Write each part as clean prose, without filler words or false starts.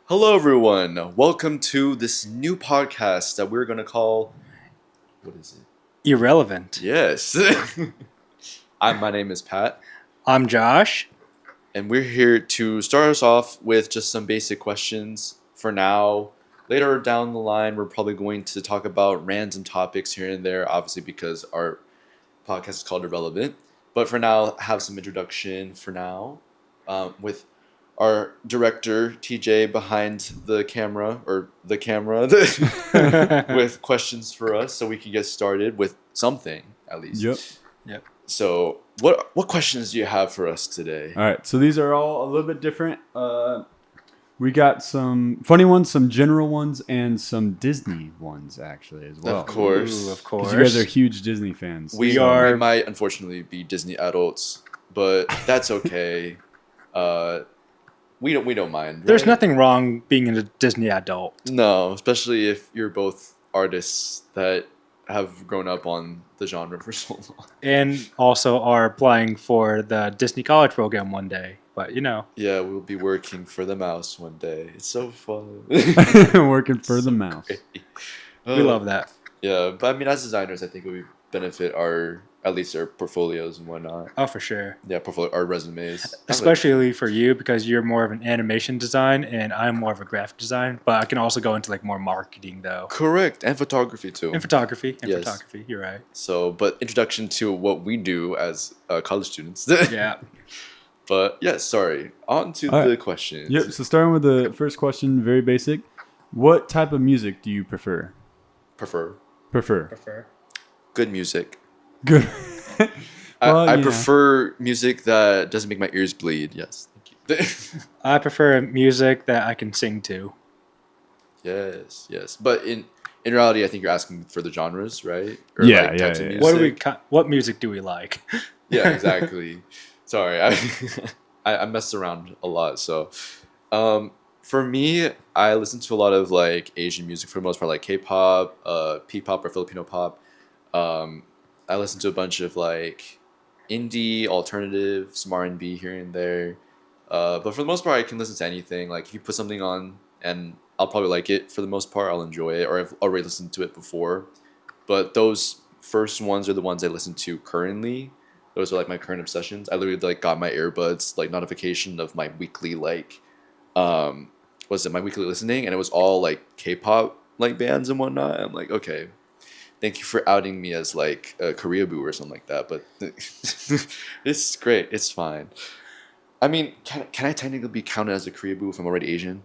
Hello, everyone. Welcome to this new podcast that we're going to call. What is it? Irrelevant. Yes. My name is Pat, I'm Josh. and we're here to start us off with just some basic questions for now. Later down the line, we're probably going to talk about random topics here and there, obviously, because our podcast is called Irrelevant. But for now, have some introduction for now with our director TJ behind the camera with questions for us so we can get started with something at least. Yep. So what questions do you have for us today? All right, so these are all a little bit different. We got some funny ones, some general ones, and some Disney ones actually as well. Of course. Ooh, of course. Because you guys are huge Disney fans. We are- We might unfortunately be Disney adults, but that's okay. We don't mind. There's right? nothing wrong being a Disney adult. No, especially if you're both artists that have grown up on the genre for so long. And also are applying for the Disney College program one day. But, Yeah, we'll be working for the mouse one day. It's so fun. Working for the mouse. we love that. Yeah, but I mean, as designers, I think it would benefit at least our portfolios and whatnot. Oh, for sure. Yeah, our resumes. Especially for you because you're more of an animation design and I'm more of a graphic design. But I can also go into more marketing though. Correct, and photography too. And photography. Yes. You're right. So, but introduction to what we do as college students. Yeah. But yeah, sorry. On to All right. the questions. Yep. So starting with the first question, very basic. What type of music do you prefer? Prefer Prefer. good music. Good. I yeah. prefer music that doesn't make my ears bleed. Yes, thank you. I prefer music that I can sing to. yes. But in reality, I think you're asking for the genres, right? Yeah, types yeah. of music. What music do we like? Yeah, exactly. Sorry, I messed around a lot. So, for me, I listen to a lot of Asian music for the most part, like K-pop, P-pop or Filipino pop. I listen to a bunch of indie, alternative, some R&B here and there. But for the most part, I can listen to anything. Like if you put something on, and I'll probably like it for the most part. I'll enjoy it, or I've already listened to it before. But those first ones are the ones I listen to currently. Those are my current obsessions. I literally got my earbuds notification of my weekly my weekly listening, and it was all K-pop bands and whatnot. I'm like, okay, thank you for outing me as a Koreaboo or something like that. But it's great. It's fine. I mean, can I technically be counted as a Koreaboo if I'm already Asian?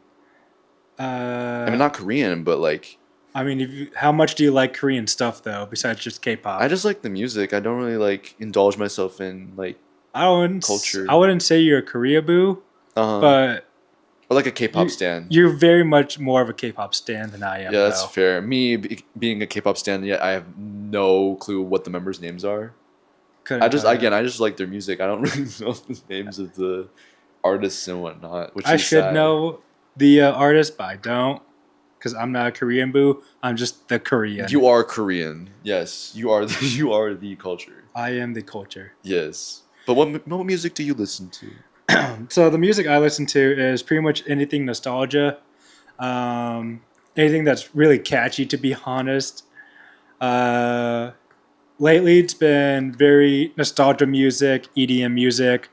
I mean, not Korean, but how much do you like Korean stuff though, besides just K-pop? I just like the music. I don't really indulge myself in culture. I wouldn't say you're a Koreaboo, but or a K-pop stan. You're very much more of a K-pop stan than I am. Yeah, that's fair. Me being a K-pop stan, I have no clue what the members' names are. I just like their music. I don't really know the names of the artists and whatnot. Which I is should sad. know the artist, but I don't, because I'm not a Korean boo. I'm just the Korean. You are Korean. Yes, you are. You are the culture. I am the culture. Yes, but what music do you listen to? So the music I listen to is pretty much anything nostalgia, anything that's really catchy. To be honest, lately it's been very nostalgia music, EDM music,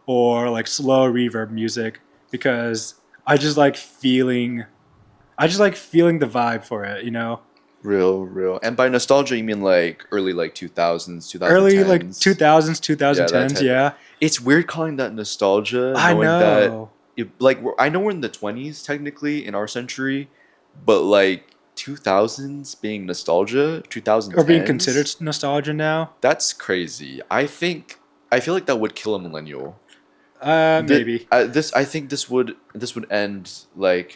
or slow reverb music because I just like feeling the vibe for it, Real. And by nostalgia, you mean early 2000s, 2010s? Early 2000s, 2010s, yeah. It's weird calling that nostalgia. I know. I know we're in the 20s technically in our century, but 2000s being nostalgia, 2010s Or being considered nostalgia now. That's crazy. I feel like that would kill a millennial. Maybe. I think this would end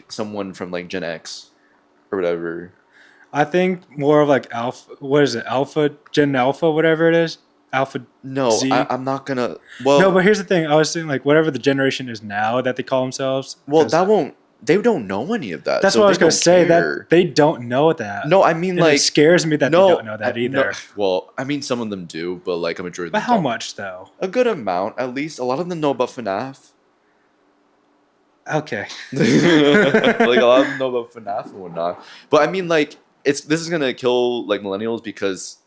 someone from Gen X or whatever. I think more of alpha. What is it? Alpha, Gen Alpha, whatever it is. Alpha. No, Z? I'm not gonna. Well, No, but here's the thing. I was saying whatever the generation is now that they call themselves. well, 'cause that won't. They don't know any of that. That's so what I they was gonna don't say. care. That they don't know that. No, I mean And it scares me that no, they don't know that either. No, well, I mean some of them do, but a majority. Of But them how don't. much though? A good amount, at least. A lot of them know about FNAF. Okay. Like a lot of them know about FNAF and whatnot. But I mean, like, this is gonna kill like millennials because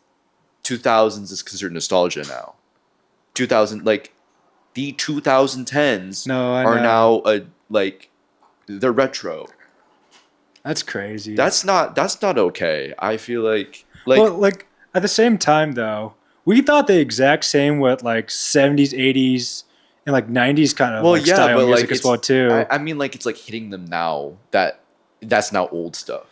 2000s is considered nostalgia now. 2000 like the 2010s No, I are know. now like they're retro. That's crazy. That's not okay. I feel like well, like at the same time though, we thought the exact same with like 70s, 80s, and like 90s kind of well, like yeah, style but music like as well too. I mean, like it's like hitting them now that's now old stuff.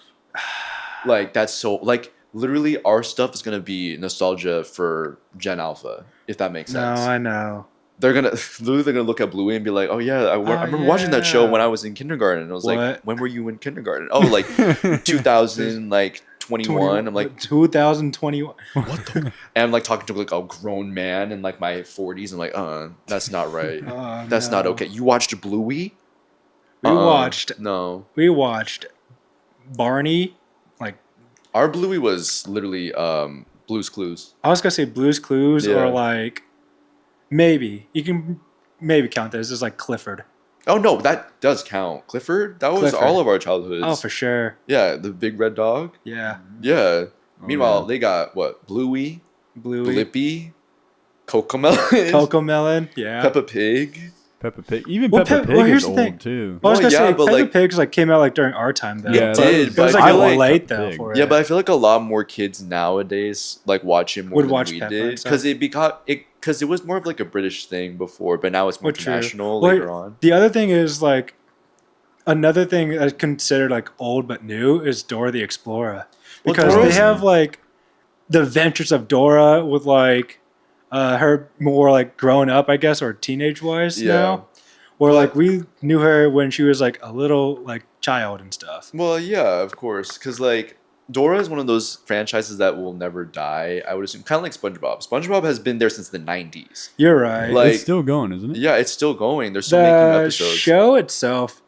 Like that's so like literally our stuff is gonna be nostalgia for Gen Alpha, if that makes No, sense. I know. They're gonna literally they're gonna look at Bluey and be like, "Oh yeah, I remember watching that show yeah. when I was in kindergarten." And I was like, What? "When were you in kindergarten?" Oh, like 2000, like 21. I'm like, 2021. what the? And I'm like talking to like a grown man in like my 40s. And like, that's not right. Oh, That's not no. okay. You watched Bluey? We watched No. Barney. Like Our Bluey was literally Blue's Clues. I was gonna say Blue's Clues Yeah. or like maybe you can maybe count this as like Clifford. Oh no, that does count. Clifford? That was Clifford. all of our childhoods. Oh, for sure. Yeah, the big red dog. Yeah, Yeah. Oh, Meanwhile, yeah. they got what? Bluey, Bluey, Blippi, Cocomelon, Coco Melon. Yeah. Peppa Pig. Peppa Pig. Even Well, Peppa Pep- well, Pig here's is the thing. old too. Well, I was Well, gonna yeah, say but, Peppa like- Pigs like came out like during our time though. Yeah, It but did, It but was I like a feel little like- late though Peppa Pig. for it. Yeah, but I feel like a lot more kids nowadays like watch it more Would than watch we Peppa did and stuff. because it was more of like a British thing before, but now it's more Well, true. international Well, later on. The other thing is like another thing that's considered like old but new is Dora the Explorer Well, because Dora's- they have like the Adventures of Dora with like her more like grown up, I guess, or teenage wise Yeah. now. Where But- like we knew her when she was like a little like child and stuff. Well, yeah, of course, because like Dora is one of those franchises that will never die. I would assume, kind of like SpongeBob. SpongeBob has been there since the '90s. You're right. Like- It's still going, isn't it? Yeah, it's still going. They're still making the episodes. show itself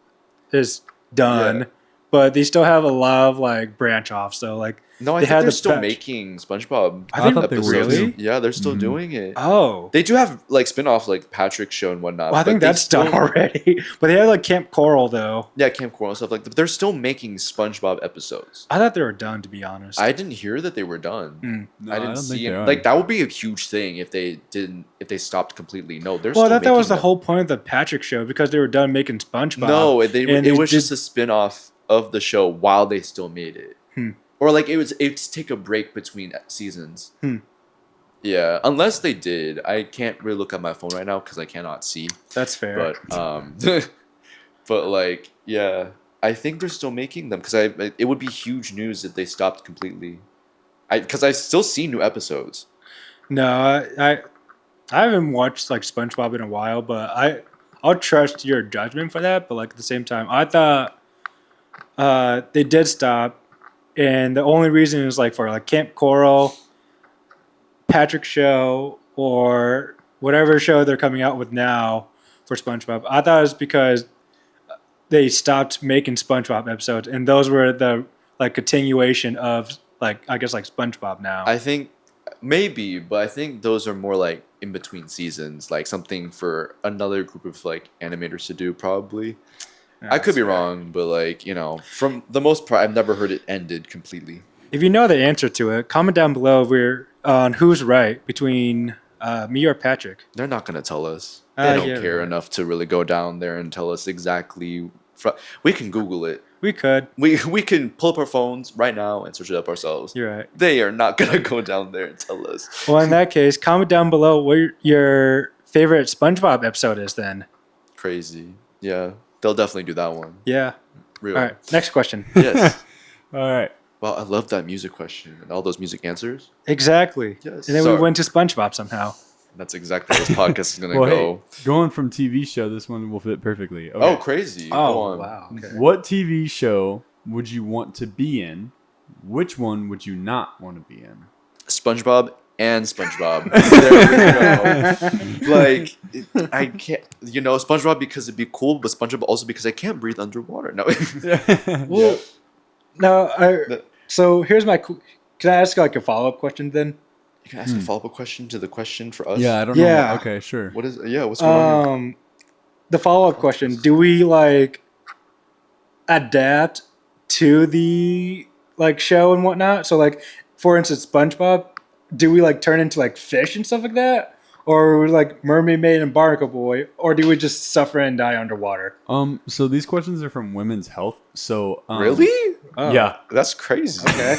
is done, Yeah. but they still have a lot of like branch offs. So like, No, I They think had they're the still patch. making SpongeBob. I think thought they were episodes. really. Yeah, they're still Mhm. doing it. Oh, They do have like spin-offs like Patrick's show and whatnot. well, I but think they that's done still- already. But they have like Camp Coral though. Yeah, Camp Coral and stuff like that. But they're still making SpongeBob episodes. I thought they were done, to be honest. I didn't hear that they were done. Mm. No, I I didn't don't think see they it. are. Like that would be a huge thing if they stopped completely. No, they're Well, I still thought that was making the them. whole point of the Patrick show because they were done making SpongeBob. No, and it they was did- just a spin-off of the show while they still made it. Hmm. Or like it's take a break between seasons. Hmm. Yeah, unless they did. I can't really look at my phone right now because I cannot see. That's fair. But but like yeah, I think they're still making them because it would be huge news if they stopped completely. Because I still see new episodes. No, I haven't watched like SpongeBob in a while, but I'll trust your judgment for that. But like at the same time, I thought they did stop, and the only reason is like for like Camp Coral, Patrick show, or whatever show they're coming out with now for SpongeBob. I thought it was because they stopped making SpongeBob episodes, and those were the like continuation of like I guess like SpongeBob now. I think maybe, but I think those are more like in between seasons, like something for another group of like animators to do probably. I could be That's fair. wrong, but like, from the most part I've never heard it ended completely. If you know the answer to it, comment down below if we're on who's right between me or Patrick. They're not going to tell us. They don't Yeah, care right. enough to really go down there and tell us exactly. We can Google it. We could. We can pull up our phones right now and search it up ourselves. You're right. They are not gonna go down there and tell us. Well, in that case, comment down below what your favorite SpongeBob episode is then. Crazy. Yeah, they'll definitely do that one. Yeah. Real. All right. Next question. Yes. All right. Wow, I love that music question and all those music answers. Exactly. Yes. And then Sorry. we went to SpongeBob somehow. That's exactly how this podcast is gonna Well, go. hey, going from TV show, this one will fit perfectly. Okay. Oh, crazy. Go Oh, on. wow. Okay. What TV show would you want to be in? Which one would you not want to be in? SpongeBob and SpongeBob. There we go. Like, I can't, SpongeBob because it'd be cool, but SpongeBob also because I can't breathe underwater. No. Well, no. The- So here's my. Can I ask like a follow up question then? You can ask a follow-up question to the question for us. Yeah, I don't Yeah. know. Okay, sure. What is? Yeah. What's going on? Here? the follow-up question, do we like adapt to the like show and whatnot? So like for instance SpongeBob, do we like turn into like fish and stuff like that? Or are we like Mermaid Maid and Barnacle Boy? Or do we just suffer and die underwater? So these questions are from Women's Health. So Really? Oh, yeah. That's crazy. Okay.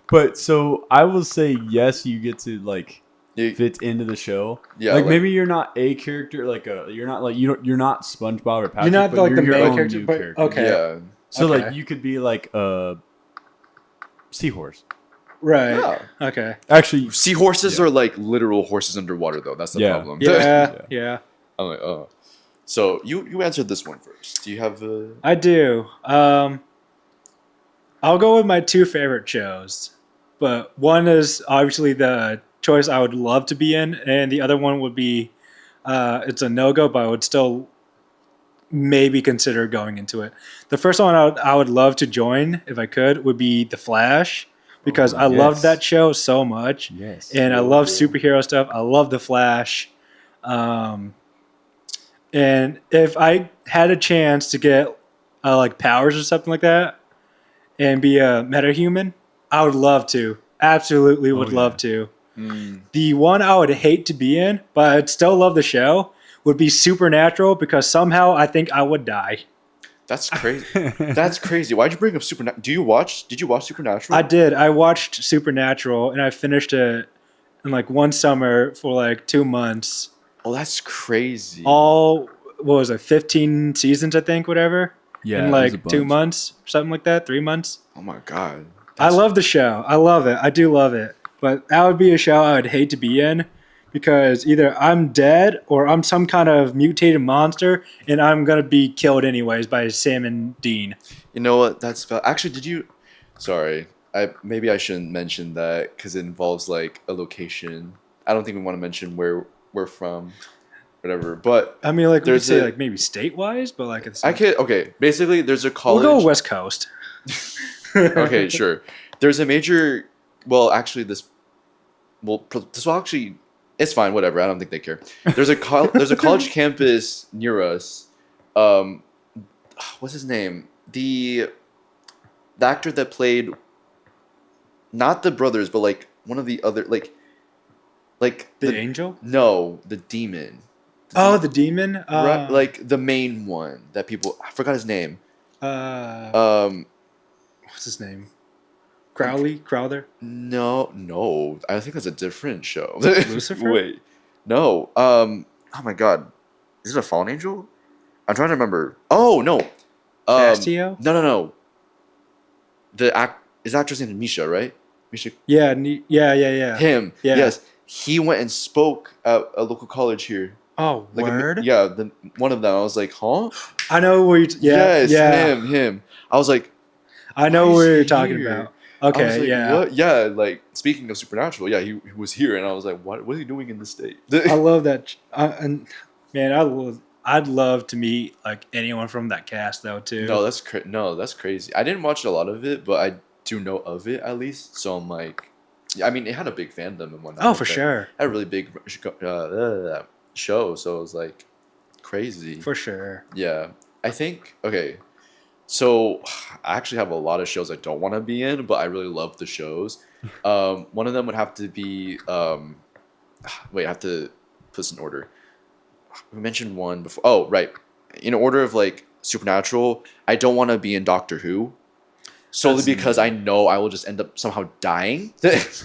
But so I will say yes, you get to like You- fit into the show. Yeah, like like- maybe you're not a character, like you're not like you're not SpongeBob or Patrick. You're not but like you're the your main own character, new but character. okay. Yeah. So Okay. like you could be like a seahorse. Right. Yeah. Okay. Actually, Seahorses Yeah. are like literal horses underwater, though. That's the Yeah. problem. Yeah. Yeah. I'm like, oh. So you answered this one first. Do you have a? I do. I'll go with my two favorite shows, but one is obviously the choice I would love to be in, and the other one would be it's a no go, but I would still maybe consider going into it. The first one I would love to join if I could would be The Flash because I loved yes. that show so much, yes. and I love superhero stuff. I love The Flash. And if I had a chance to get like powers or something like that and be a metahuman, I would love to. Absolutely would yeah. love to. The one I would hate to be in, but I'd still love the show, would be Supernatural because somehow I think I would die. That's crazy. That's crazy. Why'd you bring up Supernatural? Did you watch Supernatural? I did. I watched Supernatural and I finished it in like one summer for like 2 months. Oh, that's crazy. All, what was it, 15 seasons, I think, whatever. Yeah, in it was a like 2 bunch. months, something like that, 3 months. Oh my god. I love the show. I love it. I do love it. But that would be a show I would hate to be in because either I'm dead or I'm some kind of mutated monster and I'm going to be killed anyways by Sam and Dean. You know what? That's actually. Did you? Sorry. Maybe I shouldn't mention that because it involves like a location. I don't think we want to mention where we're from, whatever. But I mean, like, we could There's say, a- like, maybe state-wise, but, like, it's... I could. Okay. Basically, there's a We'll college. go West Coast. Okay, sure. There's a major. Well, actually, this will actually. It's fine. Whatever. I don't think they care. There's a college campus near us. What's his name? The actor that played. Not the brothers, but like one of the other like. The Angel? No, the demon. Oh, the Demon? Right, like the main one that people. I forgot his name. What's his name? Crowther? No, I think that's a different show. Lucifer? Wait, no. Oh my god, is it a fallen angel? I'm trying to remember. Oh no, Castio? No. His actor's name is Misha, right? Misha. Yeah. Yeah. Him. Yeah. Yes, he went and spoke at a local college here. Oh, Like word? yeah, one of them. I was like, huh? I know where Yes, yeah. him. I was like, I know Why is what he you're talking here? about. I was Okay, like, yeah. what? Yeah, like speaking of Supernatural, yeah, he was here, and I was like, what is he doing in this state? I love that. And man, I'd love to meet like anyone from that cast though too. No, that's crazy. I didn't watch a lot of it, but I do know of it at least. So I'm like, I mean, it had a big fandom and whatnot. Oh, for It sure. had a really big show, so it was like crazy. For sure. Yeah, I think okay. So I actually have a lot of shows I don't want to be in, but I really love the shows. One of them would have to be wait, I have to put this in order. We mentioned one before. Oh, right. In order of like Supernatural, I don't want to be in Doctor Who. Solely That's- because I know I will just end up somehow dying.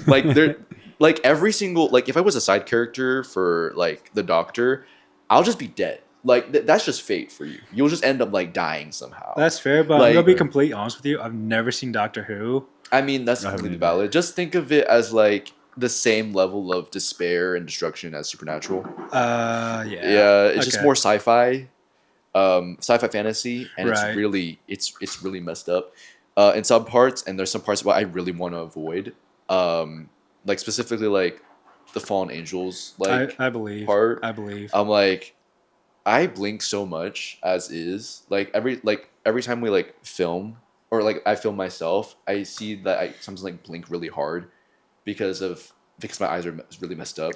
Like they're like every single like if I was a side character for like the Doctor, I'll just be dead. Like that's just fate for you. You'll just end up like dying somehow. That's fair, but Like- I'm gonna be completely honest with you. I've never seen Doctor Who. I mean, that's I haven't completely either. valid. Just think of it as like the same level of despair and destruction as Supernatural. Yeah. Yeah, it's just Okay. more sci-fi, sci-fi fantasy, and Right. it's really messed up in some parts, and there's some parts what I really want to avoid, like specifically like the fallen angels, like I believe. part. I believe. I'm like, I blink so much as is. Like every time we like film or like I film myself, I see that I sometimes like blink really hard because of because my eyes are really messed up,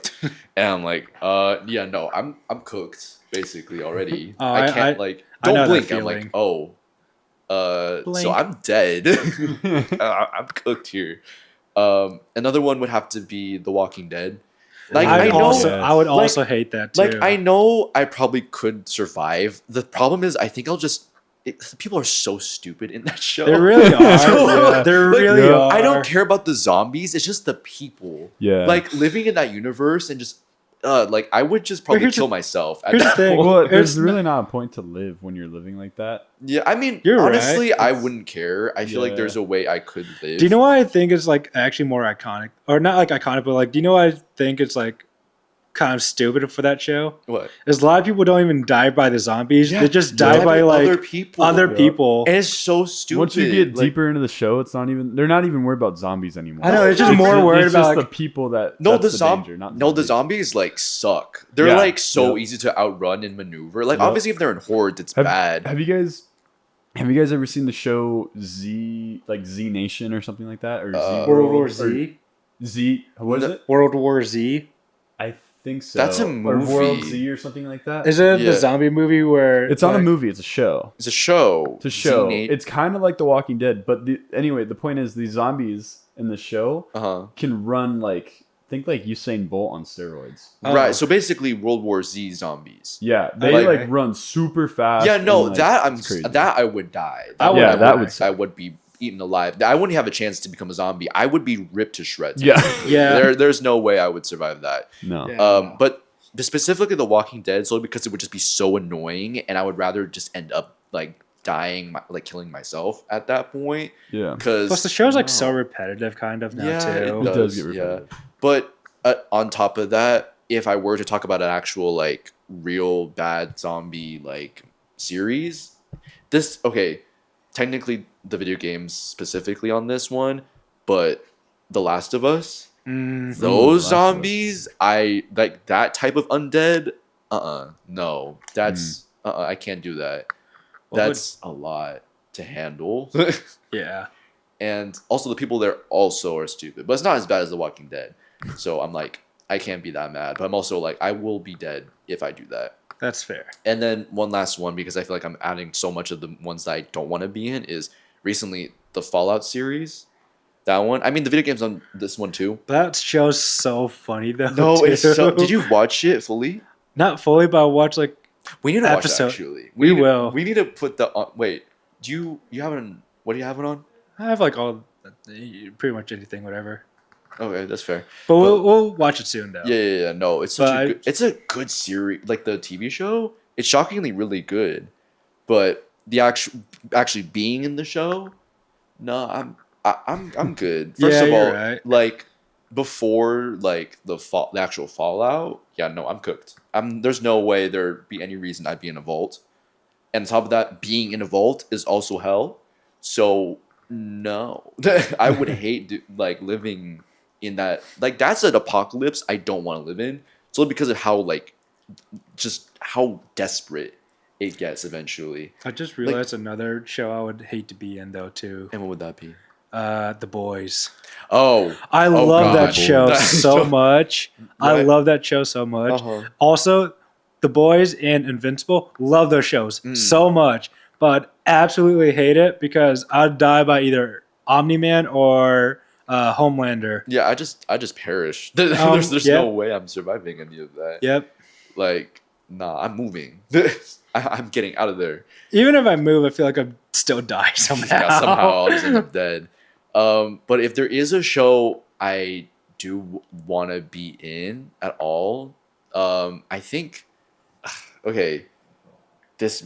and I'm like, yeah, no, I'm cooked basically already. Oh, I can't I know don't that blink. I'm like, feeling. oh, so Blink. I'm dead. I'm cooked here. Another one would have to be The Walking Dead. Like I I know, also yes. I would like- also hate that too. like I know I probably could survive. The problem is I think I'll just. People are so stupid in that show. They really are. So, yeah. They like, really yeah. are. I don't care about the zombies. It's just the people. Yeah. Like living in that universe and just like I would just probably here's kill the- myself at here's the that thing. point. well, It's there's not- really not a point to live when you're living like that. Yeah, I mean, You're right. honestly, I It's- wouldn't care. I feel like Yeah. there's a way I could live. Do you know what I think is like actually more iconic, or not like iconic, but like, do you know what I think it's like kind of stupid for that show? what? Is a lot of people don't even die by the zombies; Yeah, they just yeah. die by like other people. other Yeah. people. And it's so stupid. Once you get Like, deeper into the show, it's not even. They're not even worried about zombies anymore. I know, it's just more worried it's about, just like- the people that. no, that's the danger, not no, the zombies. zombies like suck. They're Yeah. like so Yep. easy to outrun and maneuver. Like Yep. obviously, if they're in hordes, it's bad. Have you guys ever seen the show Z, like Z Nation or something like that, or Z World War or Z, Z? What is No. it? World War Z. I think so. That's a Or World movie. Z or something like that. Is it Yeah. the zombie movie where It's not a like- movie. It's a show. It's a show. It's a show. Z-Nate. It's kind of like The Walking Dead, but anyway, the point is, these zombies in the show Uh-huh. can run like Usain Bolt on steroids. Oh. Right. So basically, World War Z zombies. Yeah, they Like- like run super fast. Yeah, no, and, like, that it's crazy. that I would die. I would- Yeah, that would I would be eaten alive. I wouldn't have a chance to become a zombie. I would be ripped to shreds. Yeah. Yeah. There's no way I would survive that. No. Yeah. But specifically The Walking Dead, solely because it would just be so annoying, and I would rather just end up like dying, like killing myself at that point. Yeah. Because Plus, the show's like so repetitive, kind of now Yeah, too. It does get yeah. repetitive. But on top of that, if I were to talk about an actual like real bad zombie like series, technically the video games specifically on this one, but The Last of Us, Mm, those Last of Us. zombies, I like that type of undead. No, that's I can't do that. What would- That's a lot to handle. yeah. And also the people there also are stupid, but it's not as bad as The Walking Dead. So I'm like, I can't be that mad, but I'm also like, I will be dead if I do that. That's fair. And then one last one, because I feel like I'm adding so much of the ones that I don't want to be in, is recently the Fallout series. That one, I mean, the video game's on this one too. That show's so funny though. No, it's too. so. Did you watch it fully? Not fully, but I watched like We need to watch it Episode. actually. We need to- will. We need to put the. Wait, do you have it on? What do you have it on? I have like all pretty much anything, whatever. Okay, that's fair. But we'll watch it soon though. Yeah. No, it's such But a good, it's a good series. Like the TV show, it's shockingly really good. But the actually being in the show, no, I'm good. First Yeah, of all, you're right. like before like the actual Fallout, yeah, no, I'm cooked. There's no way there'd be any reason I'd be in a vault. And on top of that, being in a vault is also hell. So no, I would hate like living in that. Like that's an apocalypse I don't want to live in. So because of how like just how desperate it gets eventually. I just realized another show I would hate to be in though too. And what would that be? The Boys. Oh, I Oh, love God. that show That so show- much. I Right. love that show so much. uh-huh. Also, The Boys and Invincible, love those shows Mm. so much, but absolutely hate it because I'd die by either Omni-Man or Homelander. Yeah, I just perished. There's yeah. no way I'm surviving any of that. Yep. Like, nah, I'm moving. I'm getting out of there. Even if I move, I feel like I'd still die somehow. Yeah, somehow I'll just end up dead. But if there is a show I do want to be in at all, I think, okay, this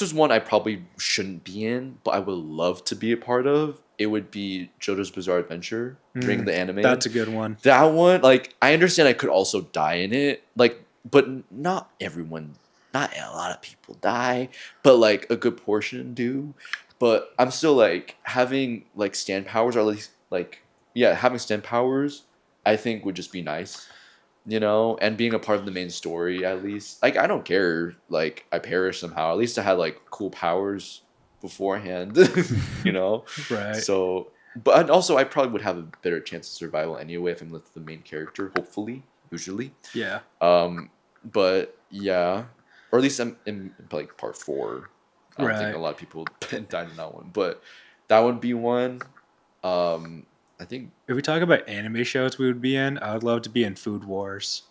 was one I probably shouldn't be in, but I would love to be a part of. It would be JoJo's Bizarre Adventure during Mm, the anime. That's a good one. That one, like, I understand I could also die in it, like, but not everyone, not a lot of people die, but like a good portion do. But I'm still like having like stand powers, or at least like, yeah, having stand powers, I think would just be nice, you know, and being a part of the main story at least. Like, I don't care, like, I perish somehow. At least I had like cool powers beforehand, you know. Right. So But and also, I probably would have a better chance of survival anyway if I'm with the main character. Hopefully, usually. Yeah. But yeah, or at least I'm in like part 4. I don't think Right. a lot of people died in that one, but that would be one. I think If we talk about anime shows we would be in, I would love to be in Food Wars.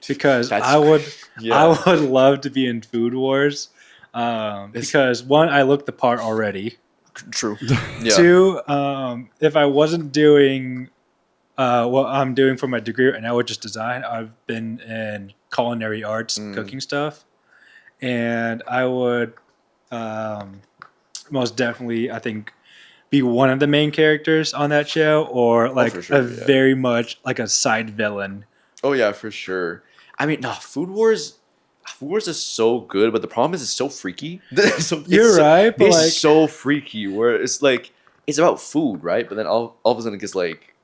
Because that's I would yeah. I would love to be in Food Wars. Because one, I look the part already. True. Yeah. 2, if I wasn't doing what I'm doing for my degree right now, which is design, I've been in culinary arts, cooking stuff, and I would most definitely, I think, be one of the main characters on that show, or like for sure, a yeah. very much like a side villain. Oh yeah, for sure. I mean, no, Food Wars. Food Wars is so good, but the problem is it's so freaky. You're right, but it's like so freaky. Where it's like it's about food, right? But then all of a sudden it gets like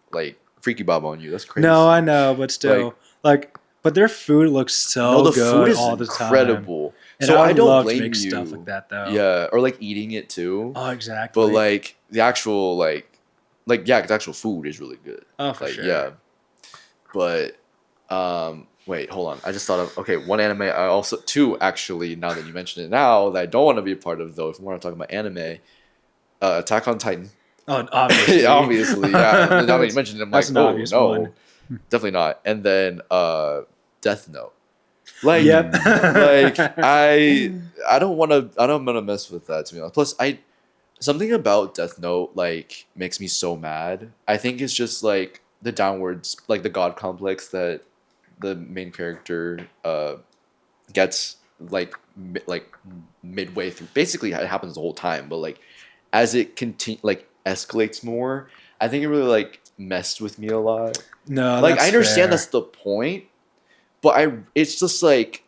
freaky Bob on you. That's crazy. no, I know, but still, but their food looks so No, the good food is all the time. incredible. And So I I would don't love blame to make you. stuff like that though. Yeah, or like eating it too. Oh, exactly. But like the actual yeah, the actual food is really good. Oh, for Like sure. yeah. But wait, hold on. I just thought of okay, one anime I also two actually, now that you mention it now, that I don't want to be a part of though, if we want to talk about anime. Attack on Titan. Oh, obviously. Obviously, yeah. Now that you mentioned it, I'm That's like, an oh obvious no. one. Definitely not. And then Death Note. Like Yep. like I don't wanna mess with that, to be honest. Plus something about Death Note like makes me so mad. I think it's just like the downwards, like the god complex that the main character gets like midway through. Basically, it happens the whole time, but like as it escalates more, I think it really like messed with me a lot. No, Like that's I understand fair. that's the point, but it's just like,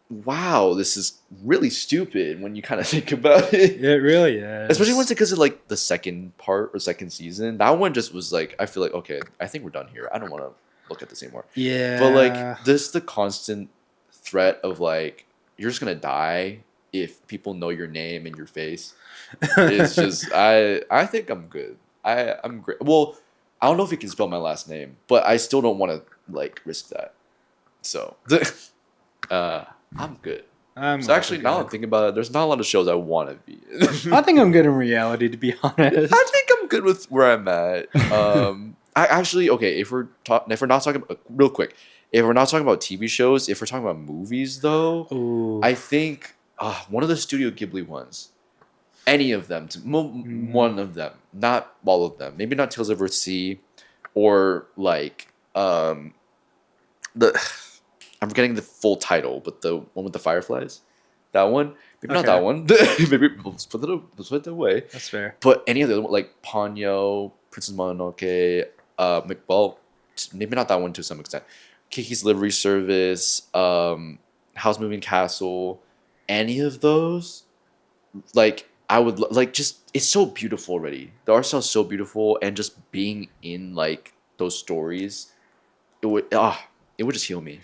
wow, this is really stupid when you kind of think about it. It really is. Especially once because of like the second part or second season. That one just was like, I feel like, okay, I think we're done here. I don't want to look at this anymore. Yeah. But like the constant threat of like you're just gonna die if people know your name and your face is just I think I'm good. I'm great. Well, I don't know if you can spell my last name, but I still don't want to like risk that. So I'm good. I'm So actually, now I'm thinking about it, there's not a lot of shows I want to be in. I think I'm good in reality, to be honest. I think I'm good with where I'm at. I actually okay. If we're not talking about real quick, if we're not talking about TV shows, if we're talking about movies, though, Ooh. I think one of the Studio Ghibli ones, any of them, one of them, not all of them. Maybe not Tales of Earthsea, or like the. I'm forgetting the full title, but the one with the fireflies, that one. Maybe not Okay. that one. Maybe let's put it away. That's fair. But any of the other one, like Ponyo, Princess Mononoke, maybe not that one to some extent. Kiki's Livery Service, House Moving Castle, any of those, like I would like just it's so beautiful already. The art style is so beautiful, and just being in like those stories, it would just heal me.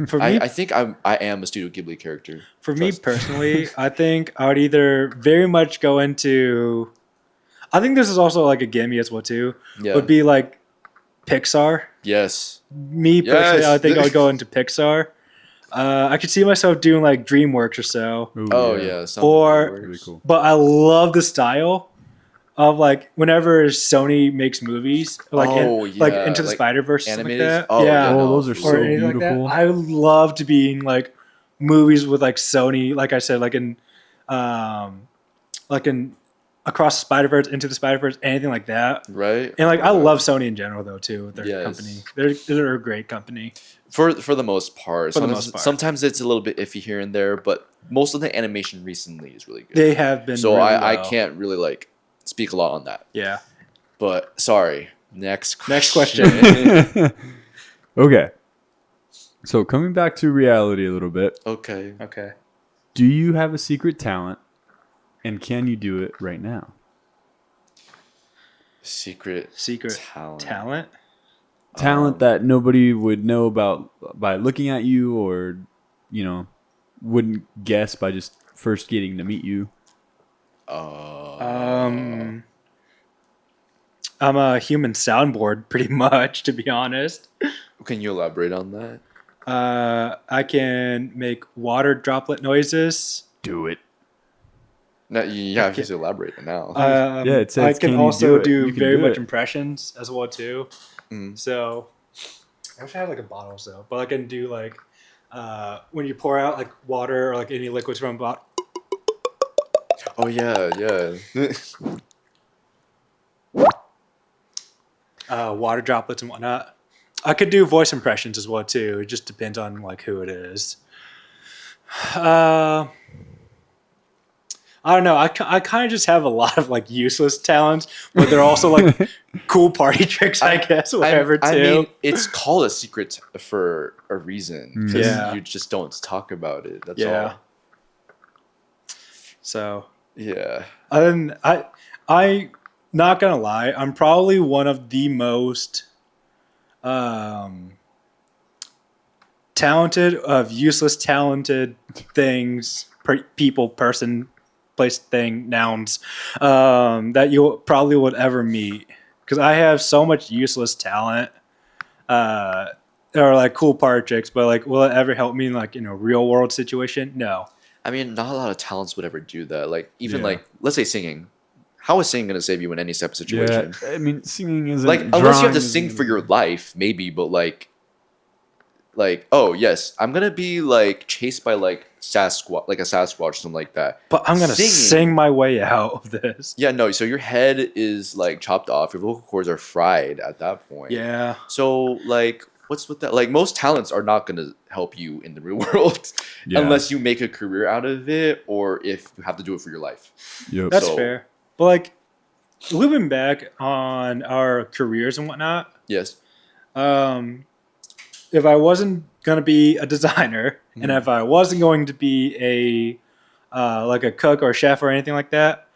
For me, I think I am a Studio Ghibli character. For me Trust. personally, I think I would either very much go into. I think this is also like a gimme as well too. Yeah. Would be like Pixar. Yes. Me personally, Yes. I think I would go into Pixar. I could see myself doing like DreamWorks or so. Ooh, Oh yeah. some Or- works. Really cool. But I love the style of like whenever Sony makes movies, like like yeah, Into the like Spider-Verse, animated. like that. Oh yeah. yeah, Oh, no, those are for so or sure. anything beautiful. like that. I would love to be in like movies with like Sony, like I said, like in Across the Spider-Verse, Into the Spider-Verse, anything like that. Right. And like I love Sony in general though too. Their Yes. company, they're a great company. For the most part. For the Sometimes, most part. sometimes it's a little bit iffy here and there, but most of the animation recently is really good. They have been. So really I well. can't really like speak a lot on that. Yeah. But sorry. Next question. Next question. Okay. So coming back to reality a little bit, Okay. Okay. do you have a secret talent, and can you do it right now? Secret talent. Talent. Talent that nobody would know about by looking at you, or wouldn't guess by just first getting to meet you. I'm a human soundboard, pretty much, to be honest. Can you elaborate on that? I can make water droplet noises. Do it. No, you have Okay. to elaborate now. Yeah, it says, I can "Can you also do it?" do You can very do much it. impressions as well too. Mm. So I wish I had like a bottle so, but I can do like when you pour out like water or like any liquids from a bottle. Oh yeah, yeah. Water droplets and whatnot. I could do voice impressions as well too. It just depends on like who it is. I don't know. I kind of just have a lot of like useless talents, but they're also like cool party tricks, I guess, whatever too. I mean, it's called a secret for a reason because Yeah. you just don't talk about it. That's Yeah. all. So Yeah. other than I not gonna lie, I'm probably one of the most talented of useless talented things, people, person, place, thing, nouns that you probably would ever meet. Because I have so much useless talent, or like cool party tricks, but like, will it ever help me in like in a real world situation? No. I mean, not a lot of talents would ever do that. Like even Yeah. like let's say singing. How is singing gonna save you in any type of Yeah, situation? I mean, singing isn't Like unless you have to drawing sing isn't- for your life, maybe, but like oh yes, I'm gonna be like chased by like Sasquatch, like a Sasquatch or something like that. But I'm gonna Singing. sing my way out of this. Yeah, no. So your head is like chopped off. Your vocal cords are fried at that point. Yeah. So like, what's with that? Like most talents are not gonna help you in the real world Yeah. unless you make a career out of it, or if you have to do it for your life. Yep. That's So- fair. But like looping back on our careers and whatnot, Yes. if I wasn't going to be a designer and Mhm. if I wasn't going to be like a cook or chef or anything like that,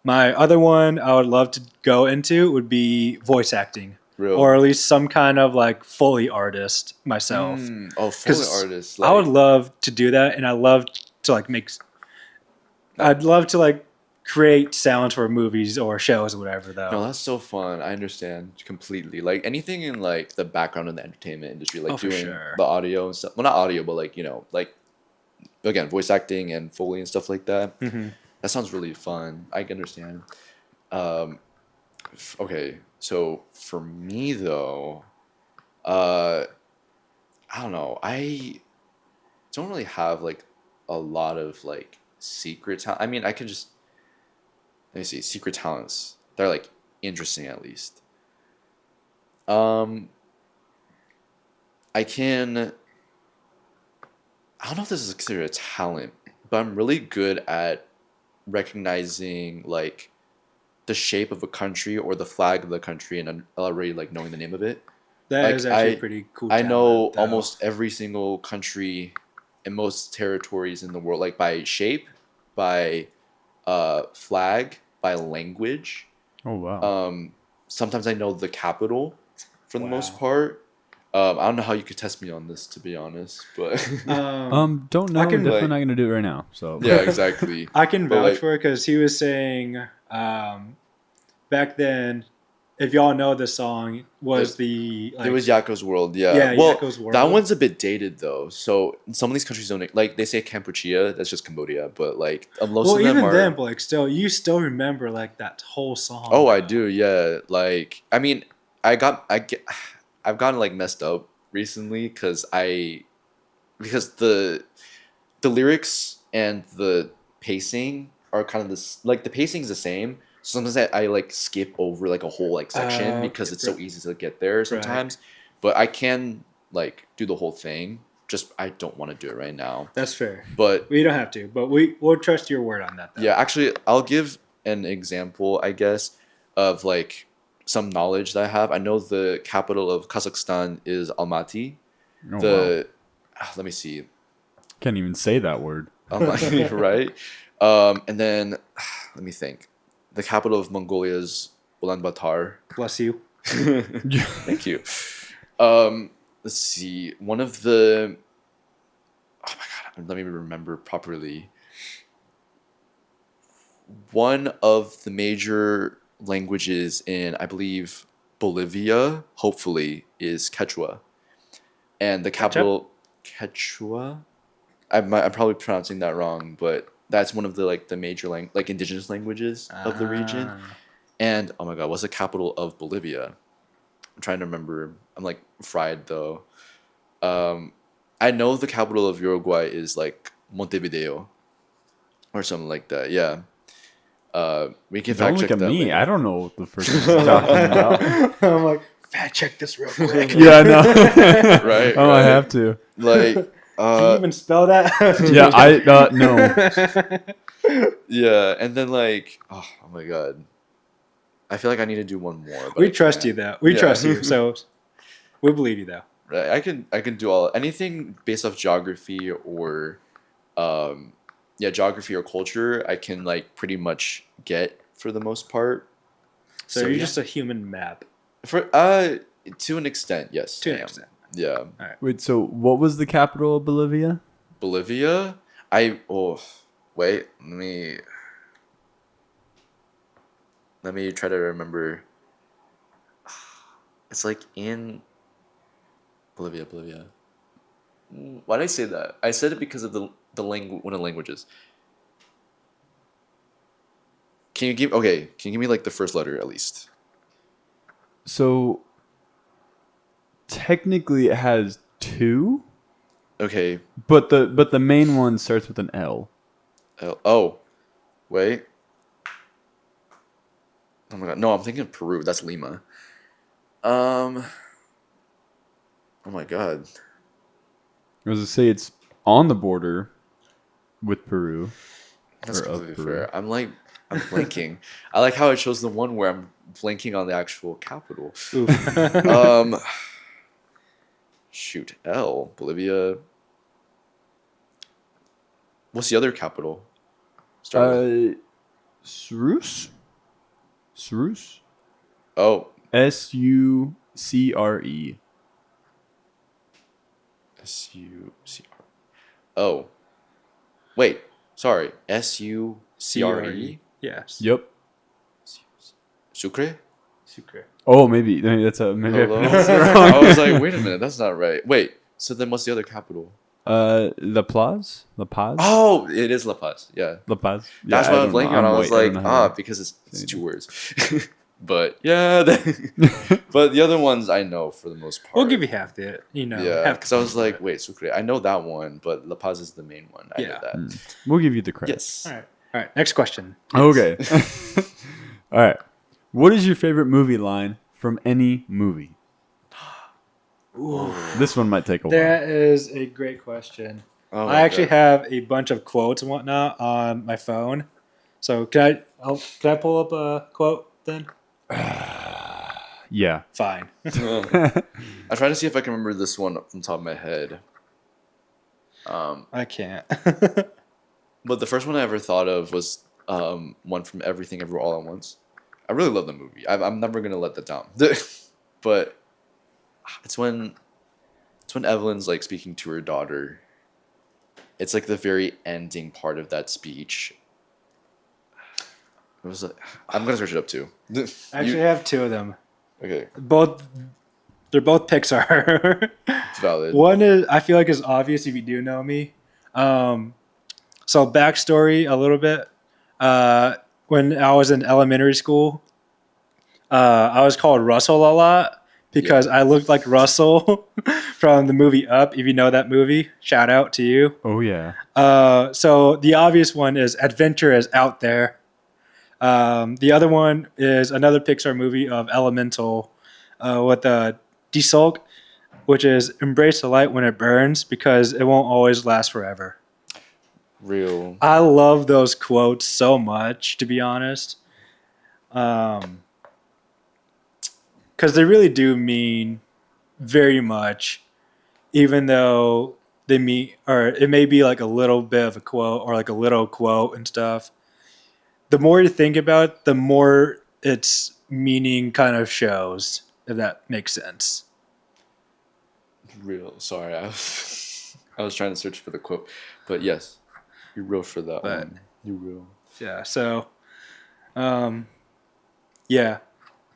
my other one I would love to go into would be voice acting Real. or at least some kind of like Foley artist myself. Oh, 'Cause Foley artist. I would love to do that, and I love to like I'd love to like create sounds for movies or shows or whatever though. No, that's so fun. I understand completely. Like anything in like the background in the entertainment industry, like Oh, for doing sure. the audio and stuff. Well, not audio, but like like again, voice acting and Foley and stuff like that. Mhm. That sounds really fun. I can understand. Okay, so for me though, I don't know. I don't really have like a lot of like secret talent. I mean, I can just let me see secret talents. They're like interesting at least. I can. I don't know if this is considered a talent, but I'm really good at recognizing like the shape of a country or the flag of the country and already like knowing the name of it. That Like, is actually I- a pretty cool. I know talent, though. almost every single country and most territories in the world, like by shape, by flag, by language. Oh wow. Sometimes I know the capital for the most Wow. part. I don't know how you could test me on this, to be honest, but Don't know. I can, Definitely like- not gonna do it right now. So yeah, exactly. I can But, vouch like- for it because he was saying back then, if y'all know the song, was the like, It was Yakko's World, yeah. Yeah, well, Yakko's World. that one's a bit dated though. So some of these countries don't like they say Kampuchea, that's just Cambodia, but like most well, of them even are. then, but like still, you still remember like that whole song. Oh, I though. do, yeah. Like, I mean, I've gotten like messed up recently because the lyrics and the pacing are kind of this like the pacing's the same. So sometimes I like skip over like a whole like section Okay, because it's so right. easy to get there sometimes. But I can like do the whole thing. Just I don't want to do it right now. That's fair. But We don't have to, but we'll trust your word on that. Though. yeah, actually, I'll give an example, I guess, of like some knowledge that I have. I know the capital of Kazakhstan is Almaty. Oh, wow. Let me see, Can't even say that word. Almaty, right? And then let me think. The capital of Mongolia is Ulaanbaatar. Bless you. Thank you. Let's see. One of the. Oh my god! Let me remember properly. One of the major languages in, I believe, Bolivia, hopefully, is Quechua. And the capital, Quechua? I'm probably pronouncing that wrong, but that's one of the like the major like indigenous languages of the region. Ah. And oh my god, what's the capital of Bolivia? I'm trying to remember. I'm like fried though. Um, I know the capital of Uruguay is like Montevideo or something like that. Yeah. We can Don't fact look check at that me. later. I don't know what the first one's talking about. I'm like, fact check this real quick. Yeah, I know. Right, Oh, I right. have to. Like, Can you even spell that? Yeah, no. yeah, and then like, oh my god, I feel like I need to do one more. But We I trust can't. you though. We Yeah. trust you, so we believe you though. Right, I can do all anything based off geography or, yeah, geography or culture. I can like pretty much get for the most part. So you're yeah. just a human map For to an extent, yes. to I an am. extent. Yeah. Wait, so what was the capital of Bolivia? Bolivia. Wait. Let me try to remember. It's like in Bolivia. Why did I say that? I said it because of the one of the languages. Can you give me like the first letter at least? So technically it has two, Okay. but the main one starts with an L. Oh, wait. Oh my god. No, I'm thinking of Peru. That's Lima. Oh my god. I was gonna say it's on the border with Peru. That's Or of completely Peru. fair. I'm blanking. I like how it shows the one where I'm blanking on the actual capital. Oof. Shoot. Bolivia. What's the other capital? Start with. Srus? Oh, Sucre. Sucr. Oh, wait. Sorry. Sucre. Yes. Yep. Sucre. Sucre. Oh, maybe that's a maybe I Hello? pronounced it I wrong. was like, wait a minute, that's not right. Wait. So then, what's the other capital? La Paz. Oh, it is La Paz. Yeah. La Paz. That's Yeah, what I was don't know. blanking on. I was white. I like, don't know how to because it's say two it. words. But yeah, but the other ones I know for the most part. We'll give you half the, Yeah, half because I was the- like, wait, Sucre. I know that one, but La Paz is the main one. I know Yeah. that. We'll give you the credit. Yes. All right. Next question. Okay. All right. What is your favorite movie line from any movie? This one might take a while. That is a great question. Oh I my actually God. have a bunch of quotes and whatnot on my phone. So can I pull up a quote then? Yeah. Fine. I try to see if I can remember this one from the top of my head. I can't. But the first one I ever thought of was one from Everything Everywhere All at Once. I really love the movie. I'm never gonna let that down. But it's when Evelyn's like speaking to her daughter. It's like the very ending part of that speech. It was like, I'm gonna search it up too. Actually, I have two of them. Okay, They're both Pixar. it's valid. One is I feel like is obvious if you do know me. So backstory a little bit. When I was in elementary school, I was called Russell a lot because I looked like Russell from the movie Up. If you know that movie, shout out to you. Oh, yeah. So the obvious one is Adventure is Out There. The other one is another Pixar movie of Elemental with Desulk, which is Embrace the light when it burns because it won't always last forever. Real. I love those quotes so much, to be honest. Because they really do mean very much, even though they mean, or it may be like a little bit of a quote or like a little quote and stuff. The more you think about it, the more its meaning kind of shows, if that makes sense. Real. Sorry, I was trying to search for the quote, but yes, you're real for that But- one. You're real. Yeah, so Yeah,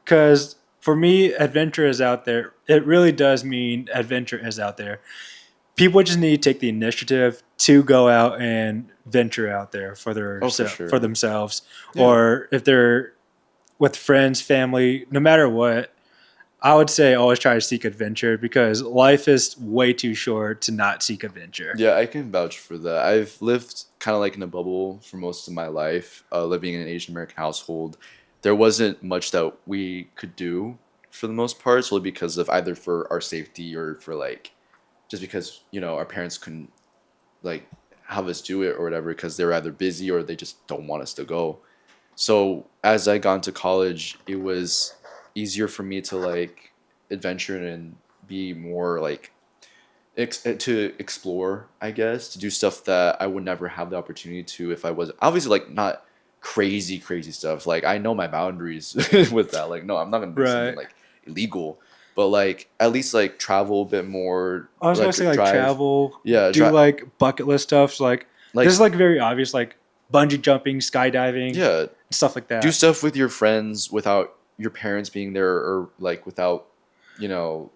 because for me, adventure is out there. It really does mean adventure is out there. People just need to take the initiative to go out and venture out there for Oh, for for sure. themselves, Yeah. or if they're with friends, family, no matter what. I would say always try to seek adventure because life is way too short to not seek adventure. Yeah, I can vouch for that. I've lived kind of like in a bubble for most of my life, living in an Asian American household. There wasn't much that we could do for the most part, solely because of either for our safety or for like just because, our parents couldn't like have us do it or whatever because they're either busy or they just don't want us to go. So as I got into college, it was easier for me to like adventure and be more like to explore, I guess, to do stuff that I would never have the opportunity to if I was obviously like not crazy, crazy stuff. Like I know my boundaries with that. Like, no, I'm not gonna do something Right. like illegal, but like at least like travel a bit more, I was gonna like say like drive. travel, Yeah, do drive. like bucket list stuff. So, like Like, this is like very obvious, like bungee jumping, skydiving, yeah, stuff like do that. stuff with your friends without your parents being there or like without,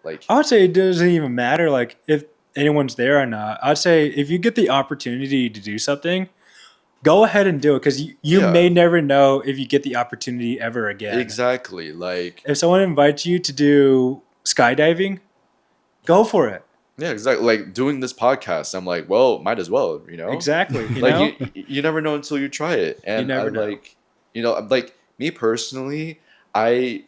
like I would say it doesn't even matter like if anyone's there or not. I'd say if you get the opportunity to do something, go ahead and do it because you yeah, may never know if you get the opportunity ever again. exactly. Like, If someone invites you to do skydiving, go for it. yeah, exactly. Like doing this podcast, I'm like, well, might as well, Exactly. You Like know, you never know until you try it. you And I never know. like, like me personally, I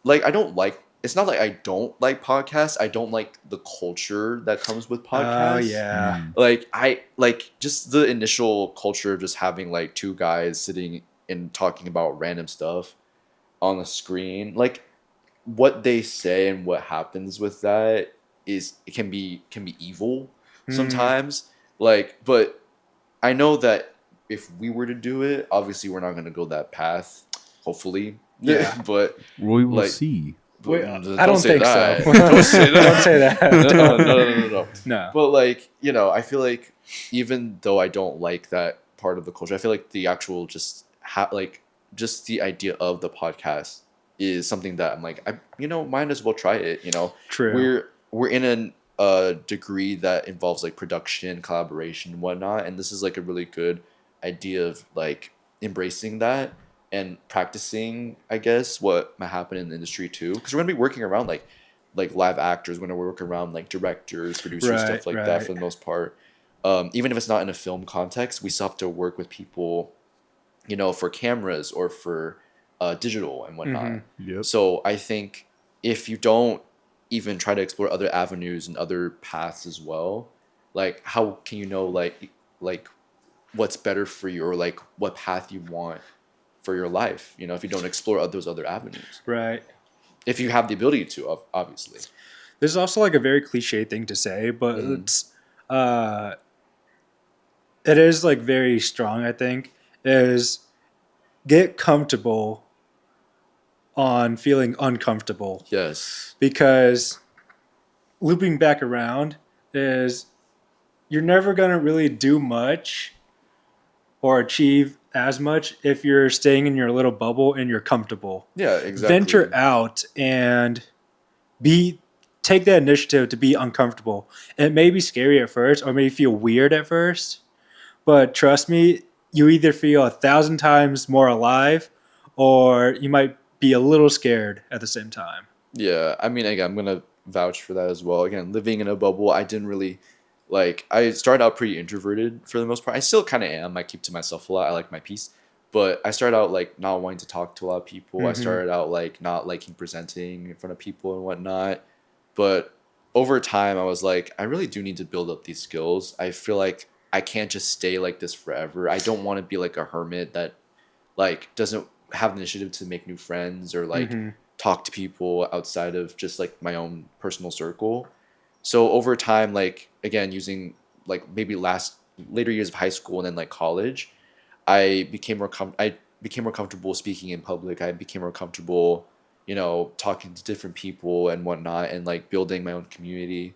I don't like it's not like I don't like podcasts. I don't like the culture that comes with Oh podcasts. yeah. Mm. Like I like just the initial culture of just having like two guys sitting and talking about random stuff on the screen. Like what they say and what happens with that is it can be evil Hmm. sometimes. Like, but I know that if we were to do it, obviously we're not going to go that path. Hopefully, Yeah. but We will like, see. Wait, I don't don't say think so. that. Don't say Don't say that. that. No. No. But like, I feel like even though I don't like that part of the culture, I feel like the actual just the idea of the podcast is something that I'm like, might as well try it. True. We're in a degree that involves like production, collaboration, and whatnot, and this is like a really good idea of like embracing that and practicing, I guess, what might happen in the industry too, because we're gonna be working around like live actors, we're gonna work around like directors, producers, Right. stuff like that Right. for the most part. Even if it's not in a film context, we still have to work with people, for cameras or for digital and Hmm. whatnot. Yep. So I think if you don't even try to explore other avenues and other paths as well, like how can you know like what's better for you or like what path you want for your life, if you don't explore those other avenues. Right. If you have the ability to, obviously. This is also like a very cliche thing to say, but Mhm. uh, it is like very strong. I think is get comfortable on feeling uncomfortable Yes. because looping back around is you're never gonna really do much or achieve as much if you're staying in your little bubble and you're comfortable. Yeah, exactly. Venture out and be take that initiative to be uncomfortable. It may be scary at first or may feel weird at first, but trust me, you either feel 1,000 times more alive or you might be a little scared at the same time. Yeah, I mean, again, I'm gonna vouch for that as well. Again, living in a bubble, I didn't really like. I started out pretty introverted for the most part. I still kind of am. I keep to myself a lot. I like my peace, but I started out like not wanting to talk to a lot of people. I Hmm. started out like not liking presenting in front of people and whatnot. But over time, I was like, I really do need to build up these skills. I feel like I can't just stay like this forever. I don't want to be like a hermit that like doesn't have the initiative to make new friends or like Hmm. talk to people outside of just like my own personal circle. So over time, like again, using like maybe later years of high school and then like college, I became more comfortable speaking in public. I became more comfortable, talking to different people and whatnot, and like building my own community.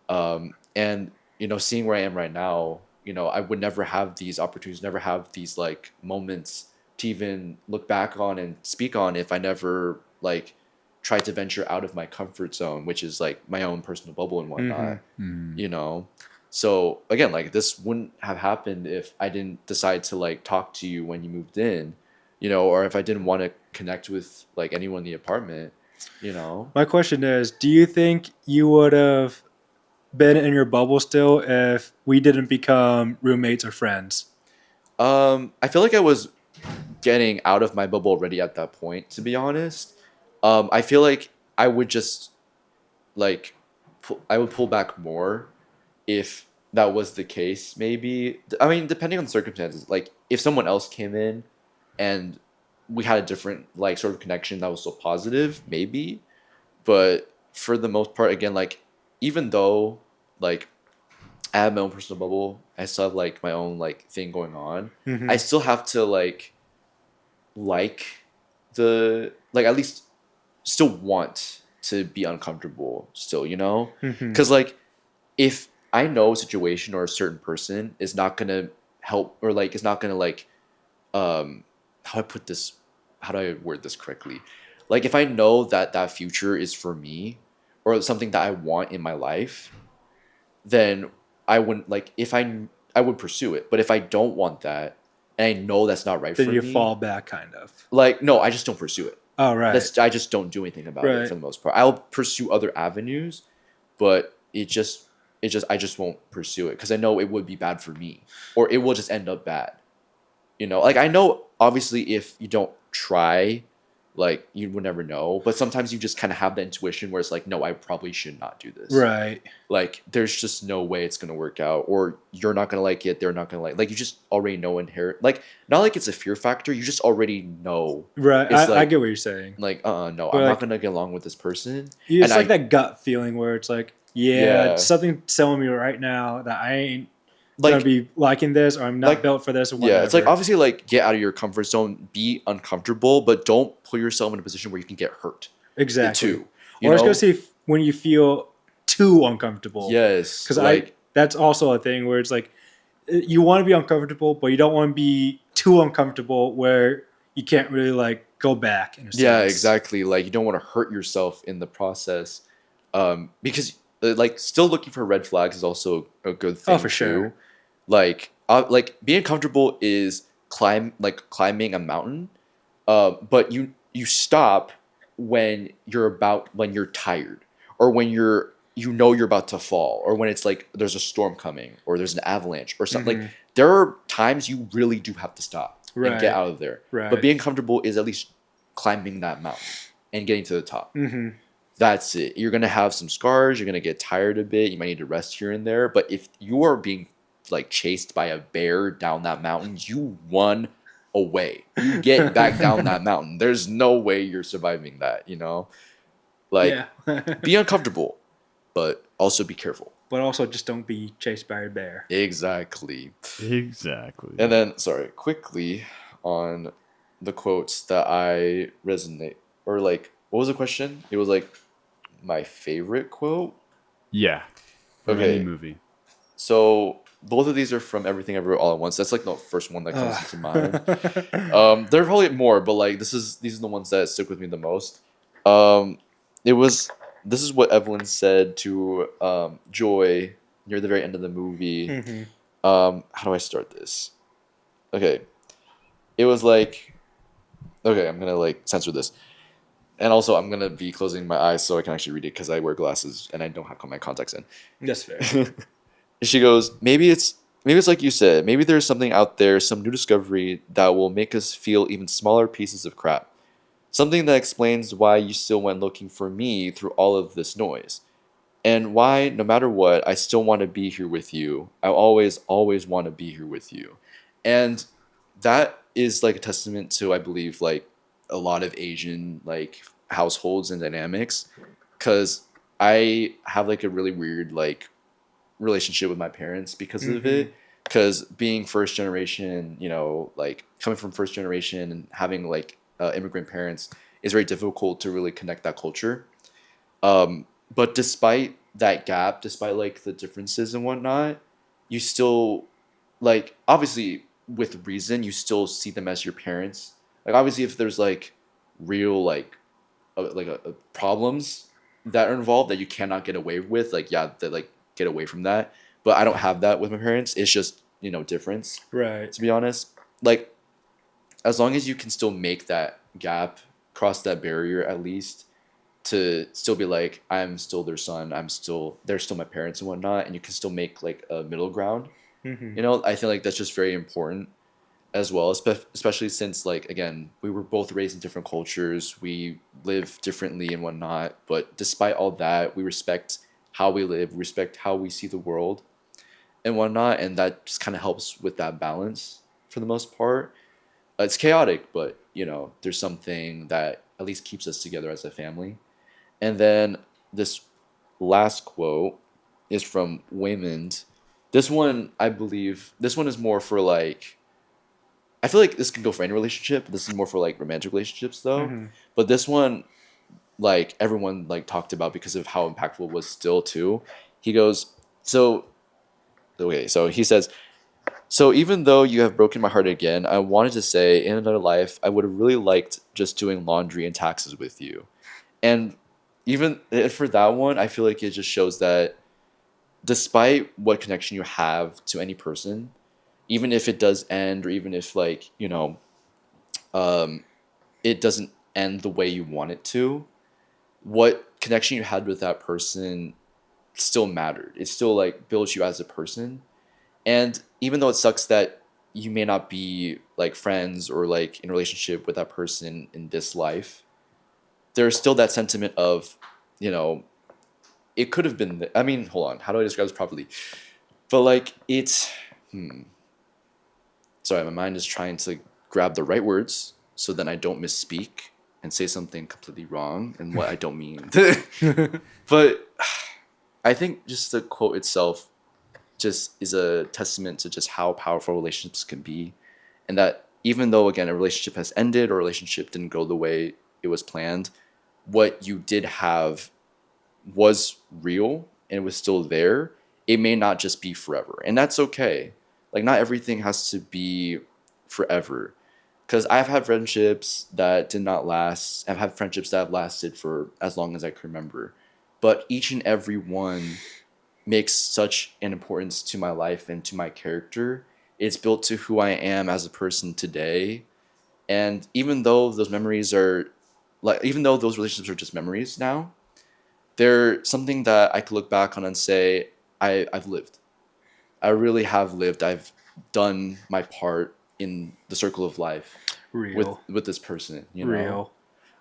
And seeing where I am right now, I would never have these opportunities, never have these like moments to even look back on and speak on if I never like tried to venture out of my comfort zone, which is like my own personal bubble and whatnot. Mhm. You know. So again, like this wouldn't have happened if I didn't decide to like talk to you when you moved in, you know, or if I didn't want to connect with like anyone in the apartment, you know. My question is, do you think you would have been in your bubble still if we didn't become roommates or friends? I feel like I was getting out of my bubble already at that point, to be honest. I feel like I would just like I would pull back more if that was the case. Maybe I mean, depending on the circumstances. Like if someone else came in and we had a different like sort of connection that was so positive, maybe. But for the most part, again, like even though like I have my own personal bubble, I still have like my own like thing going on. I Mm-hmm. still have to like the like at least still want to be uncomfortable still, you know? Mm-hmm. Cuz like if I know a situation or a certain person is not going to help or like is not going to like how do I put this how do I word this correctly? Like if I know that that future is for me or something that I want in my life, then I wouldn't like if I would pursue it. But if I don't want that and I know that's not right Then for you me, fall back, kind of. like no, I just don't pursue it. Oh, right. That's I just don't do anything about it Right. for the most part. I'll pursue other avenues, but I just won't pursue it because I know it would be bad for me or it will just end up bad. You know, like I know obviously if you don't try, like you would never know. But sometimes you just kind of have the intuition where it's like, no, I probably should not do this. Right. Like there's just no way it's gonna work out, or you're not gonna like it, they're not gonna like you just already know inherent like not like it's a fear factor, you just already know Right. it's I like get what you're saying. no, But I'm not like, gonna get along with this person. it's And like I that gut feeling where it's like, yeah, yeah something telling me right now that I ain't gonna like be liking this, or I'm not like built for this, or yeah, it's like whatever. obviously like get out of your comfort zone, be uncomfortable, but don't put yourself in a position where you can get hurt. Exactly. Too. You Or I was know? gonna say when you feel too uncomfortable. Yes. Because Like that's also a thing where it's like you want to be uncomfortable, but you don't want to be too uncomfortable where you can't really like go back in a yeah, sense. exactly. Like you don't want to hurt yourself in the process. Because like still looking for red flags is also a good thing Oh, for sure. too. Like being comfortable is climbing a mountain. But you stop when you're tired or when you know you're about to fall or when it's like there's a storm coming or there's an avalanche or something. Like Mhm. there are times you really do have to stop and get Right. out of there. Right. But being comfortable is at least climbing that mountain and getting to the top. Mm-hmm. That's it. You're gonna have some scars. You're gonna get tired a bit. You might need to rest here and there. But if you are being like chased by a bear down that mountain, you run away. You get back down that mountain. There's no way you're surviving that. You know, like Yeah. be uncomfortable, but also be careful. But also just don't be chased by a bear. Exactly. Exactly. And then, sorry, quickly on the quotes that I resonate or like, what was the question? It was like my favorite quote. Yeah. From Okay. any movie. So both of these are from Everything Everywhere All at Once. That's like the first one that comes to mind. mind. There are probably more, but like these are the ones that stick with me the most. Um, it was this is what Evelyn said to Joy near the very end of the movie. Mm-hmm. How do I start this? Okay, it was like okay, I'm gonna like censor this, and also I'm gonna be closing my eyes so I can actually read it because I wear glasses and I don't have my contacts in. That's fair. She goes, maybe it's like you said, maybe there's something out there, some new discovery that will make us feel even smaller pieces of crap. Something that explains why you still went looking for me through all of this noise. And why, no matter what, I still want to be here with you. I always want to be here with you. And that is like a testament to, I believe, like a lot of Asian like households and dynamics. Cause I have like a really weird like relationship with my parents because of Mhm. it. Because being first generation, you know, like coming from first generation and having like immigrant parents is very difficult to really connect that culture. But despite that gap, despite like the differences and whatnot, you still like obviously with reason, you still see them as your parents. Like obviously, if there's like real problems that are involved that you cannot get away with, like yeah, that like get away from that. But I don't have that with my parents. It's just difference. Right. To be honest, like as long as you can still make that gap, cross that barrier at least, to still be like I'm still their son, they're still my parents and whatnot, and you can still make like a middle ground. Mm-hmm. I feel like that's just very important as well, especially since like again we were both raised in different cultures, we live differently and whatnot, but despite all that we respect how we live, we respect how we see the world and whatnot, and that just kind of helps with that balance for the most part. It's chaotic, but there's something that at least keeps us together as a family. And then this last quote is from Waymond. This one, I believe, this one is more for like, I feel like this can go for any relationship. This is more for like romantic relationships though. Mm-hmm. But this one, like everyone like talked about because of how impactful it was still too. He goes, so he says, so even though you have broken my heart again, I wanted to say in another life, I would have really liked just doing laundry and taxes with you. And even for that one, I feel like it just shows that despite what connection you have to any person, even if it does end, or even if like, um, it doesn't end the way you want it to, what connection you had with that person still mattered. It still like builds you as a person. And even though it sucks that you may not be like friends or like in a relationship with that person in this life, there's still that sentiment of, it could have been. I mean, hold on. How do I describe this properly? But like it's, sorry, my mind is trying to grab the right words so then I don't misspeak and say something completely wrong and what I don't mean. But I think just the quote itself just is a testament to just how powerful relationships can be, and that even though again a relationship has ended or a relationship didn't go the way it was planned, what you did have was real and it was still there. It may not just be forever, and that's okay. Like not everything has to be forever, because I've had friendships that did not last. I've had friendships that have lasted for as long as I can remember, but each and every one makes such an importance to my life and to my character. It's built to who I am as a person today. And even though those memories are even though those relationships are just memories now, they're something that I could look back on and say, I've lived. I really have lived. I've done my part in the circle of life Real. with this person, Real.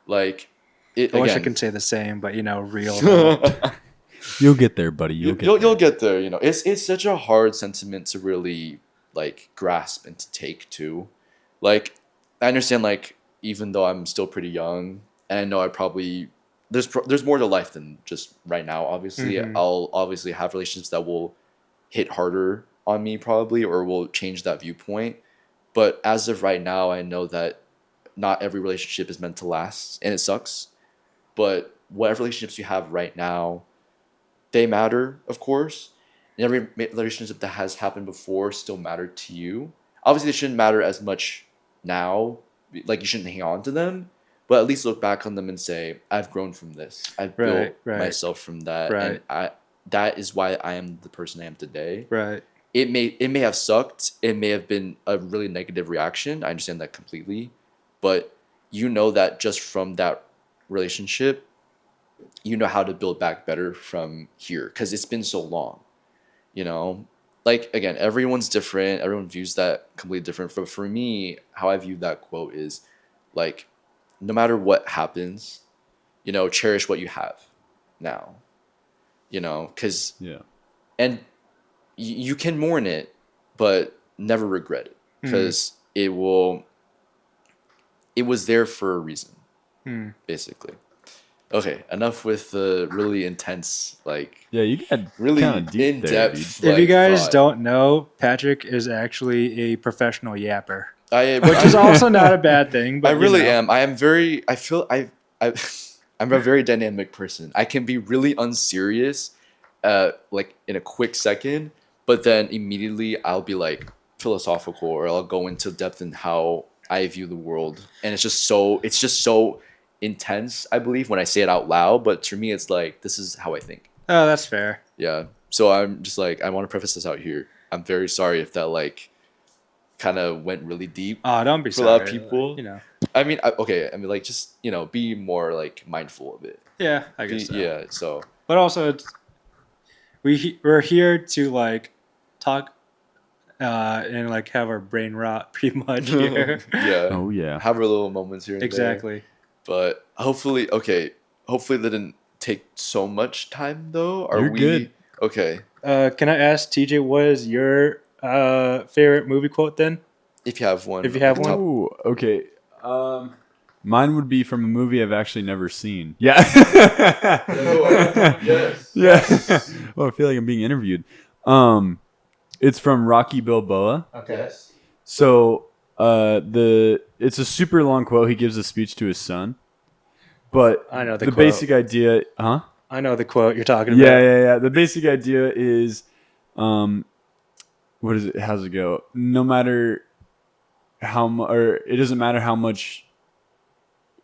Like it I wish I again. could say the same, but real. You'll get there, buddy. You'll get there. It's such a hard sentiment to really like grasp and to take too. Like I understand, like even though I'm still pretty young, and I know I probably there's more to life than just right now. Obviously, Mhm. I'll obviously have relationships that will hit harder on me probably, or will change that viewpoint. But as of right now, I know that not every relationship is meant to last, and it sucks. But whatever relationships you have right now, they matter, of course. And every relationship that has happened before still mattered to you. Obviously, they shouldn't matter as much now. Like you shouldn't hang on to them, but at least look back on them and say, "I've grown from this. I've built Right. myself from that, Right. and that is why I am the person I am today." Right. It may have sucked. It may have been a really negative reaction. I understand that completely, but you know that just from that relationship, you know how to build back better from here because it's been so long. You know, like again, everyone's different. Everyone views that completely different. But for me, how I view that quote is like, no matter what happens, cherish what you have now. Because Yeah. and you can mourn it, but never regret it because it was there for a reason, Mm. basically. Okay, enough with the really intense, like Yeah, you got really kind of deep there, dude. in-depth. If you guys thought. don't know, Patrick is actually a professional yapper, Which which is also not a bad thing. But I really am. I am very. I feel I I'm a very dynamic person. I can be really unserious, like in a quick second, but then immediately I'll be like philosophical, or I'll go into depth in how I view the world, and it's just so intense. I believe when I say it out loud, but to me, it's like this is how I think. Oh, that's fair. Yeah. So I'm just like I want to preface this out here. I'm very sorry if that like kind of went really deep. Oh, don't be For a sorry. lot of people. You know. I mean, okay. I mean, like just be more like mindful of it. Yeah, I guess so. Yeah. So But also, we're here to like talk and like have our brain rot pretty much here. yeah. Oh yeah. Have our little moments here and there. Exactly. But hopefully that didn't take so much time though. Are You're we good. okay? Can I ask TJ what is your favorite movie quote then? If you have one. If you have one. Ooh, okay. Mine would be from a movie I've actually never seen. Yeah. Yes. Yeah. Well, I feel like I'm being interviewed. It's from Rocky Balboa. Okay. So, it's a super long quote. He gives a speech to his son, but I know the the quote. basic idea, huh? I know the quote you're talking about. Yeah. The basic idea is, what is it? How's it go? No matter how much, or it doesn't matter how much.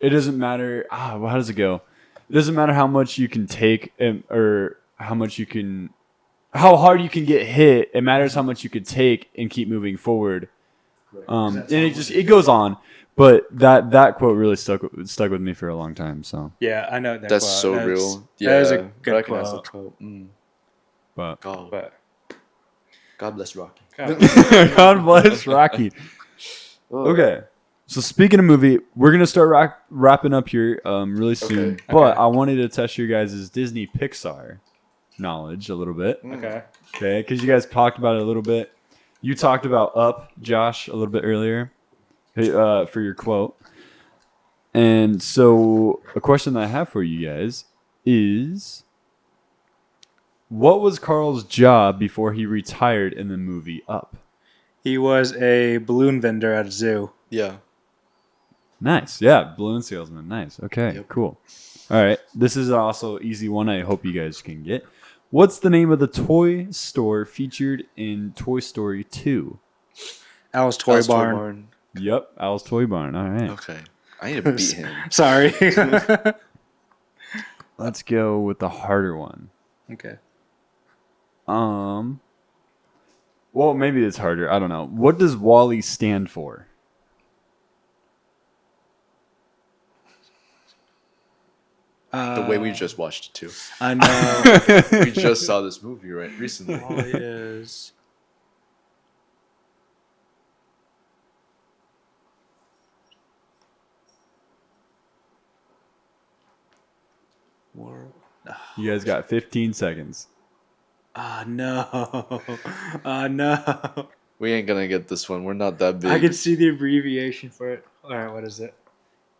It doesn't matter. Well, how does it go? It doesn't matter how much you can take, or how hard you can get hit. It matters how much you could take and keep moving forward. And it goes on, but that quote really stuck with me for a long time. So, Yeah, I know that That's quote. so That's- real. That is a Yeah, good recognize quote. the quote. but God, God bless Rocky. God bless Rocky. Okay. So speaking of movie, we're gonna start wrapping up here really soon. Okay. But Okay. I wanted to test your guys' Disney Pixar knowledge a little bit. Okay. Okay, because you guys talked about it a little bit. You talked about Up, Josh, a little bit earlier for your quote. And so a question that I have for you guys is, what was Carl's job before he retired in the movie Up? He was a balloon vendor at a zoo. Yeah. Nice. Yeah, balloon salesman. Nice. Okay, Yep. cool. All right. This is also an easy one I hope you guys can get. What's the name of the toy store featured in Toy Story 2? Alice Toy Alice Barn. Yep, Al's Toy Barn. All right. Okay. I need to beat him. Sorry. Let's go with the harder one. Okay. Well, maybe it's harder. I don't know. What does Wally stand for? The way we just watched it too. I know. We just saw this movie recently. Wally is. World. You guys got 15 seconds. Ah, no. Ah, no. We ain't gonna get this one. We're not that big. I can see the abbreviation for it. All right, what is it?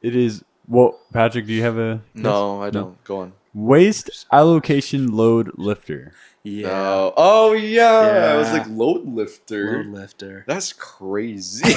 It is. Well, Patrick, do you have a No, I don't. Go on. waste allocation load lifter? Yeah. No. Oh yeah. I was Yeah. like load lifter. Load lifter. That's crazy.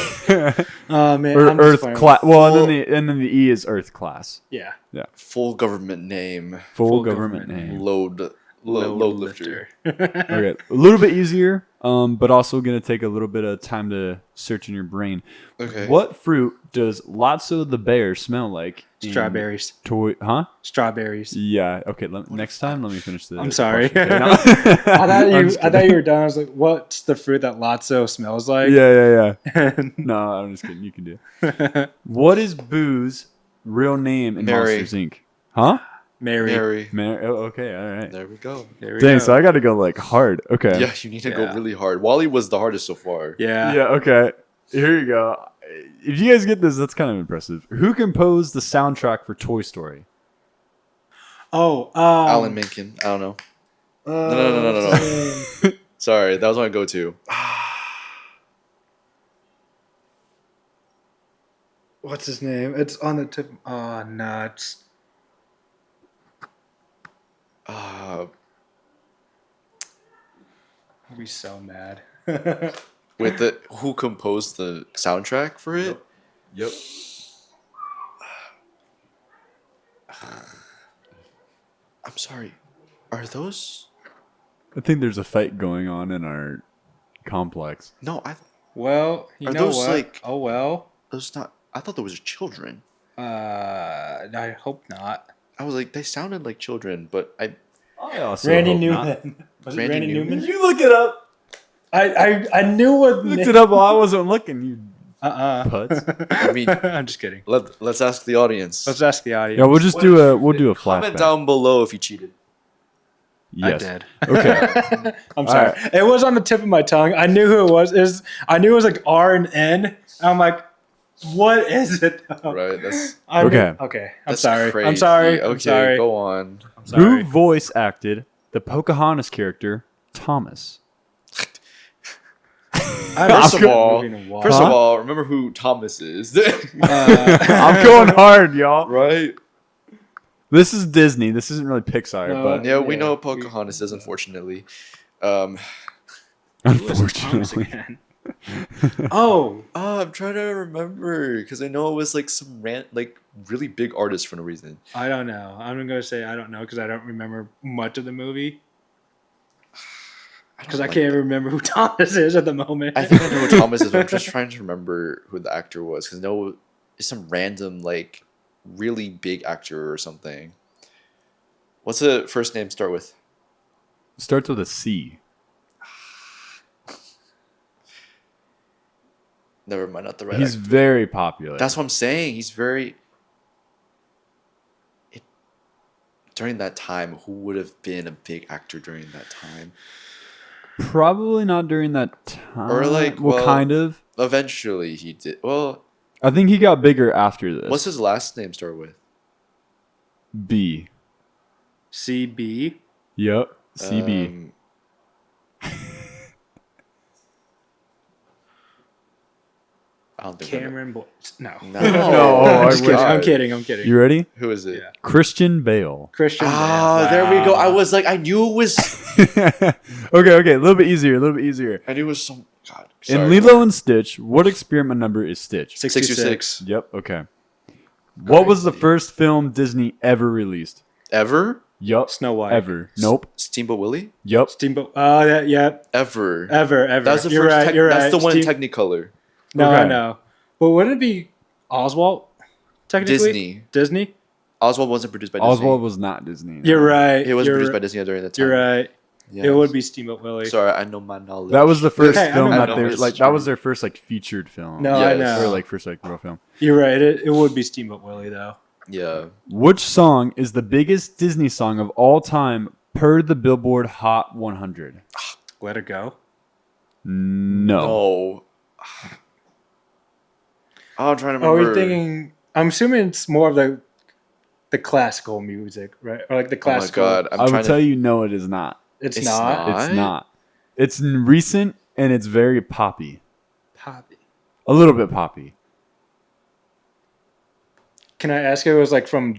Oh man. Or I'm just Earth playing class. with- Well, and then the E is Earth class. Yeah. Full government name. Full Full government government name. Load lifter. Okay, a little bit easier, but also gonna take a little bit of time to search in your brain. Okay. What fruit does Lotso the bear smell like? in Strawberries. Toy? Huh? Strawberries. Yeah. Okay. Next time, let me finish the. I'm sorry. question. Okay, no. I I'm just thought kidding. you were done. I was like, what's the fruit that Lotso smells like? Yeah. Yeah. No, I'm just kidding. You can do it. What is Boo's real name in Mary. Monsters Inc? Huh? Mary. Mary. Oh, okay. All right. There we go. There we Dang. go. So I got to go like hard. Okay. Yeah, you need to go Yeah. really hard. Wally was the hardest so far. Yeah. Yeah, okay. Here you go. If you guys get this, that's kind of impressive. Who composed the soundtrack for Toy Story? Oh, Alan Menken. I don't know. No. Sorry, that was my go-to. What's his name? It's on the tip. Oh, nuts. Uh, I'll be so mad. with the who composed the soundtrack for it? Yep. I'm sorry. Are those? I think there's a fight going on in our complex. No, Well, you Are know those, what? like- Oh well. Those not. I thought those were children. I hope not. I was like, they sounded like children, but I. I also Randy hope not. Newman. Was it Randy Randy Newman? Newman? You look it up. I knew what. You looked it up while I wasn't looking. You putz. I mean- I'm just kidding. Let's ask the audience. Let's ask the audience. Yeah, we'll just do a Comment flashback. down below if you cheated. Yes. I did. Okay. I'm sorry. It was on the tip of my tongue. I knew who it was. I knew it was like R and N. And I'm like, what is it? Though? Right. That's Okay. I'm that's sorry. Crazy. I'm sorry. Okay, I'm sorry. go on. I'm Who sorry. voice acted the Pocahontas character Thomas? I haven't First of seen the all, movie in a while. First Huh? of all, remember who Thomas is, I'm going hard, y'all. right? This is Disney. This isn't really Pixar, No. but Yeah, we Yeah, know we- Pocahontas is, unfortunately. Who was Thomas unfortunately. again? Oh, I'm trying to remember because I know it was like some like really big artist for no reason. I don't know. I'm gonna say I don't know because I don't remember much of the movie because I can't remember who Thomas is at the moment. I think I know who Thomas is. But I'm just trying to remember who the actor was because I know it's some random like really big actor or something. What's the first name start with? Starts with a C. Never mind, not the right. He's actor. very popular. That's what I'm saying. He's very. During that time, who would have been a big actor during that time? probably not during that time. Or, like, well, well- kind of. Eventually, he did. Well, I think he got bigger after this. what's his last name start with? B? CB. Yep. CB. I don't think I know. Cameron Boyce. No. No, No, I'm, I just kidding. wish- I'm kidding. I'm kidding. You ready? Who is it? Yeah. Christian Bale. Christian. Ah, Bale. there we go. Wow. I was like, I knew it was. Okay. A little bit easier. A little bit easier. I knew it was some. God. In Sorry. Lilo and Stitch, what experiment number is Stitch? 66. Yep. Okay. What was the first film Disney ever released? Ever? Yup. Snow White. Ever. Nope. Steamboat Willie? Yup. Steamboat. Oh, yeah. Ever. Ever. That's the you're first. right. You're That's right. the one in Steam- Technicolor. No, Okay. I know. But wouldn't it be Oswald? Technically, Disney. Disney. Oswald wasn't produced by Oswald Disney. was not Disney. You're right. It was you're, produced by Disney during that time. You're right. Yes. It would be Steamboat Willie. Sorry, I know my knowledge. That was the first Hey, I film know that my they knowledge. like. That was their first like featured film. No, I Yes. Or know. like first like real film. You're right. It would be Steamboat Willie though. Yeah. Which song is the biggest Disney song of all time per the Billboard Hot 100? Let it go. No. Oh. I'm trying to Are remember. we thinking? I'm assuming it's more of the classical music, right? Or like the Oh my classical. god. I'm I trying will tell to. you, no, it is not. It's, It's not. not. It's What? not. It's recent and it's very poppy. Poppy. A little bit poppy. Can I ask if it was like from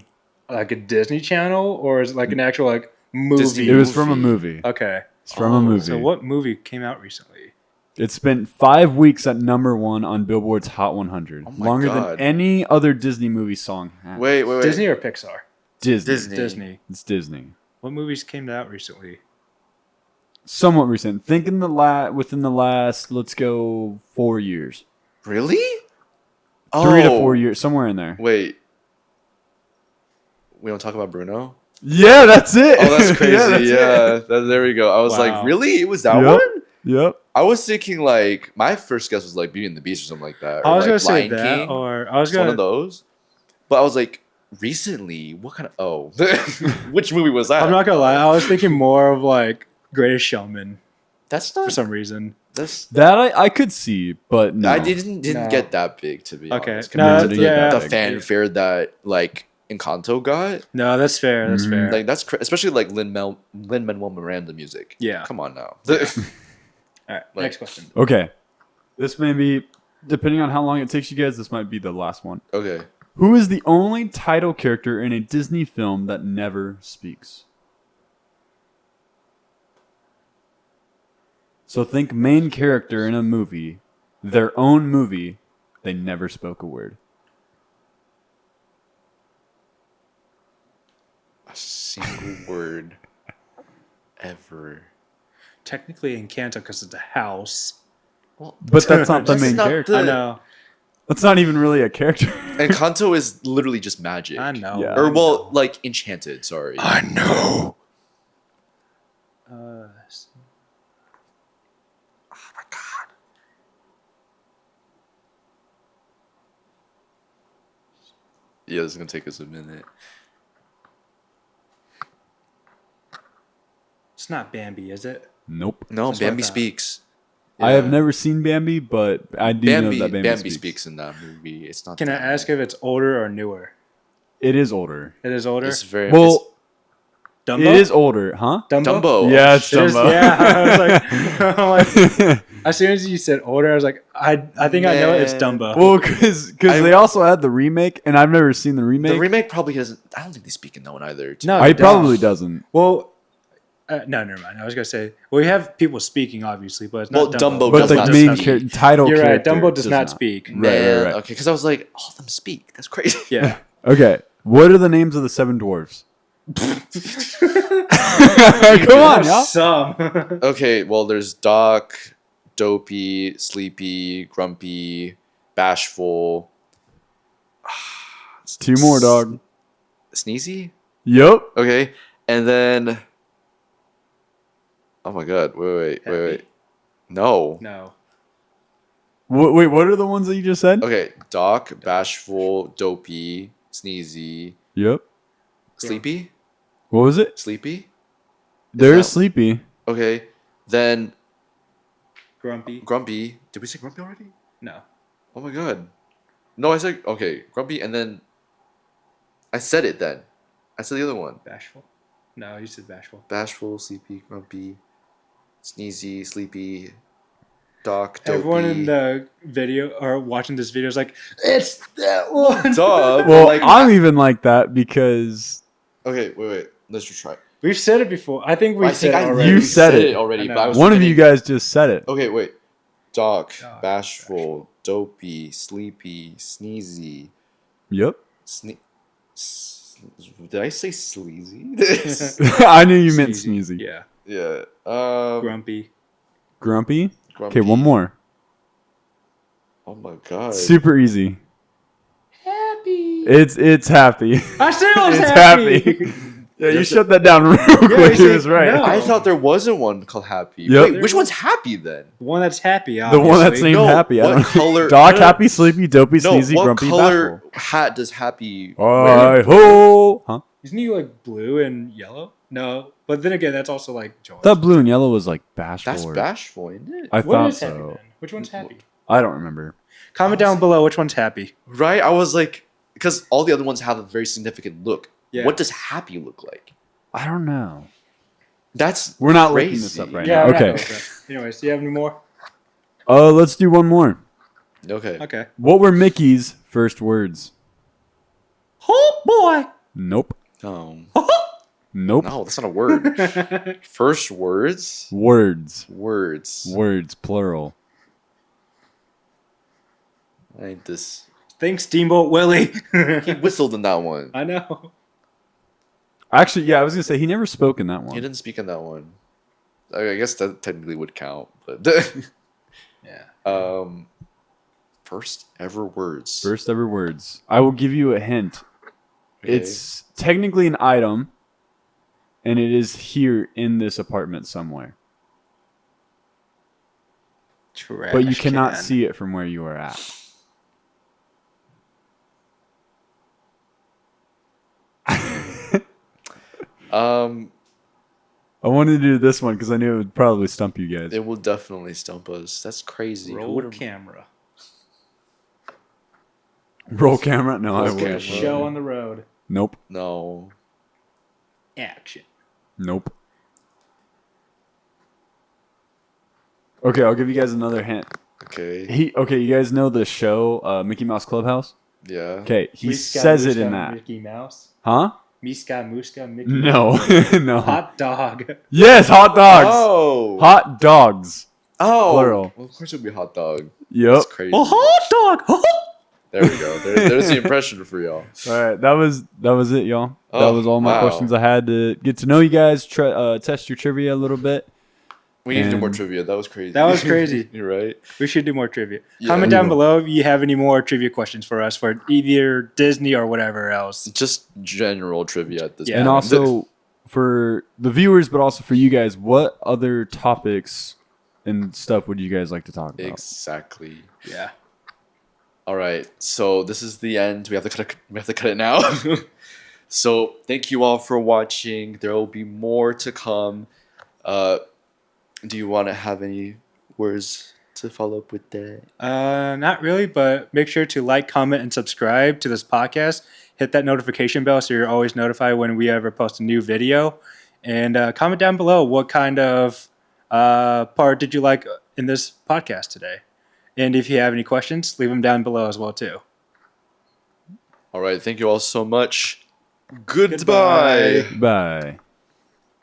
like a Disney Channel or is it like an actual like movie? Disney. It was from a Movie. movie. Okay. It's from a Oh, movie. So what movie came out recently? It spent 5 weeks at #1 on Billboard's Hot 100, Oh my longer God. than any other Disney movie song. has. Wait. Disney or Pixar? Disney. Disney. Disney. It's Disney. What movies came out recently? Somewhat recent. Think in within the last, let's go 4 years, Really? 3 to 4 years, somewhere in there. Wait. We don't talk about Bruno? Yeah, that's it. Oh, that's crazy. that's yeah. it. There we go. I was Wow. like, really? It was that Yep. one? Yep. I was thinking like my first guess was like Beauty and the Beast or something like that. Or, I was like, gonna say Lion that, King. or I was It's one gonna. of those. But I was like, recently, what kind of which movie was that? I'm not gonna lie. I was thinking more of like Greatest Showman That's for not some reason. that's That I could see, but no. I didn't No. get that big to be Okay. honest. No, Compared to yeah. the fanfare that like Encanto got. No, that's fair. That's Mhm. fair. Like that's especially like Lin-Manuel Miranda music. Yeah. Come on now. All right. like- Next question. Okay. This may be, depending on how long it takes you guys, this might be the last one. Okay. Who is the only title character in a Disney film that never speaks? So think main character in a movie, their own movie, they never spoke a word. A single word ever. Technically Encanto because it's a house. Well, But that's not the That's main not character. the- I know. That's not even really a character. and Kanto is literally just magic. I know. Yeah. Or well, like enchanted. Sorry. I know. Yeah, this is gonna take us a minute. It's not Bambi, is it? Nope. No, That's what I Bambi thought. speaks. I have Yeah. never seen Bambi, but I do Bambi. know that Bambi speaks in that movie. It's not. Can I that ask movie. if it's older or newer? It is older. It is older. It's very. Well, Dumbo. it is older, huh? Dumbo. Dumbo. Yeah, it's It is- Dumbo. yeah, I was like, I'm like, as soon as you said older, I was like, I think I know it's Man. Dumbo. well, because I- they also had the remake, and I've never seen the remake. The remake probably doesn't. I don't think they speak in that one either. No, I they don't. probably doesn't. Well, no, never mind. I was gonna say, well, we have people speaking, obviously, but it's Well, not Dumbo But does the not main speak. title You're right. character Dumbo does not speak. Right, Man, right. Okay, because I was like, all of them speak. That's crazy. Yeah. Okay, what are the names of the seven dwarves? Come on, y'all. Some. Okay, well, there's Doc, Dopey, Sleepy, Grumpy, Bashful. Two more, dog. Sneezy? Yep. Okay, and then. Oh my god, wait. Happy. No. No. Wait, what are the ones that you just said? Okay, Doc, Bashful, Dopey, Sneezy, Yep. Sleepy? What was it? Sleepy? There's that- Sleepy. Okay, then Grumpy. Grumpy. Did we say Grumpy already? No. Oh my god. No, I said, okay, Grumpy, and then I said it then. I said the other one. Bashful. No, you said bashful. Bashful, Sleepy, Grumpy, Sneezy, Sleepy, Doc, Dopey. Everyone in the video or watching this video is like, it's that one. Duh, but Well, like, I'm even like that because okay, wait. Let's just try. We've said it before. I think we I said think it I already. You literally said it. already, I but know. I was one of you forgetting- guys just said it. Okay, wait. Doc, Doc, Bashful, Dopey, Sleepy, Sneezy, Yep. Did I say sleazy? I knew you meant Sneezy. sneezy. Yeah. yeah. Grumpy. Grumpy. Grumpy. Okay, one more. Oh my god. Super easy. Happy. It's happy. I said I was It's happy. happy. Yeah, you There's shut that down real quick. you It was said right. no. I thought there wasn't one called Happy. Yep. Wait, which one's Happy then? The one that's happy. The one that's obviously. named No, Happy. I what don't color- Doc, no, no. Happy, Sleepy, Dopey, No, Sneezy, what Grumpy, color Bashful. hat does Happy I wear? ho. Huh? Isn't he like blue and yellow? No, but then again, that's also like joy. That blue and yellow was like Bashful. That's or- Bashful, isn't it? I What thought is happy so. then? Which one's happy? I don't remember. Comment down below which one's happy. Right? I was like, because all the other ones have a very significant look. Yeah. What does Happy look like? I don't know. That's We're not crazy. looking this up right Yeah. now. we're not Okay. going with that. Anyways, do you have any more? Let's do one more. Okay. Okay. What were Mickey's first words? Oh boy. Nope. No. Nope. No, that's not a word. First words? Words. Words. Words, plural. I ain't this. Thanks, Steamboat Willie. He whistled in that one. I know. Actually, yeah, I was gonna say he never spoke in that He one. didn't speak in that one. I guess that technically would count, but Yeah. first ever words. First ever words. I will give you a hint. Okay. It's technically an item, and it is here in this apartment somewhere. Trash But you cannot can. see it from where you are at. I wanted to do this one because I knew it would probably stump you guys. it will definitely stump us. That's crazy. Who Roll would've- camera. Roll camera? No, I Roll wish. camera. Show on the road. Nope. No. Action. Nope. Okay, I'll give you guys another hint. Okay. Okay, you guys know the show Mickey Mouse Clubhouse? Yeah. Okay, he Miska, says it Muska, in that. Mickey Mouse. Huh? Miska, Muska, Mickey No. no. Hot dog. Yes, hot dogs. Oh. Hot dogs. Oh. Plural. Well, of course it would be hot dog. Yep. That's crazy. hot dog. There we go. There's the impression for y'all. All right, that was it, y'all. That Oh, was all my wow. questions I had to get to know you guys, test your trivia a little bit. We need to do more And- trivia. That was crazy. That was crazy. You're right. We should do more trivia. Yeah. Comment We down will. below if you have any more trivia questions for us for either Disney or whatever else. Just general trivia at this Yeah. And point. also for the viewers, but also for you guys, what other topics and stuff would you guys like to talk about? Exactly. Yeah. All right. So this is the end. We have to cut it now. So thank you all for watching. There will be more to come. Do you want to have any words to follow up with that? Not really, but make sure to like, comment, and subscribe to this podcast. Hit that notification bell so you're always notified when we ever post a new video. And comment down below what kind of part did you like in this podcast today. And if you have any questions, leave them down below as well too. All right. Thank you all so much. Goodbye. Goodbye. Bye.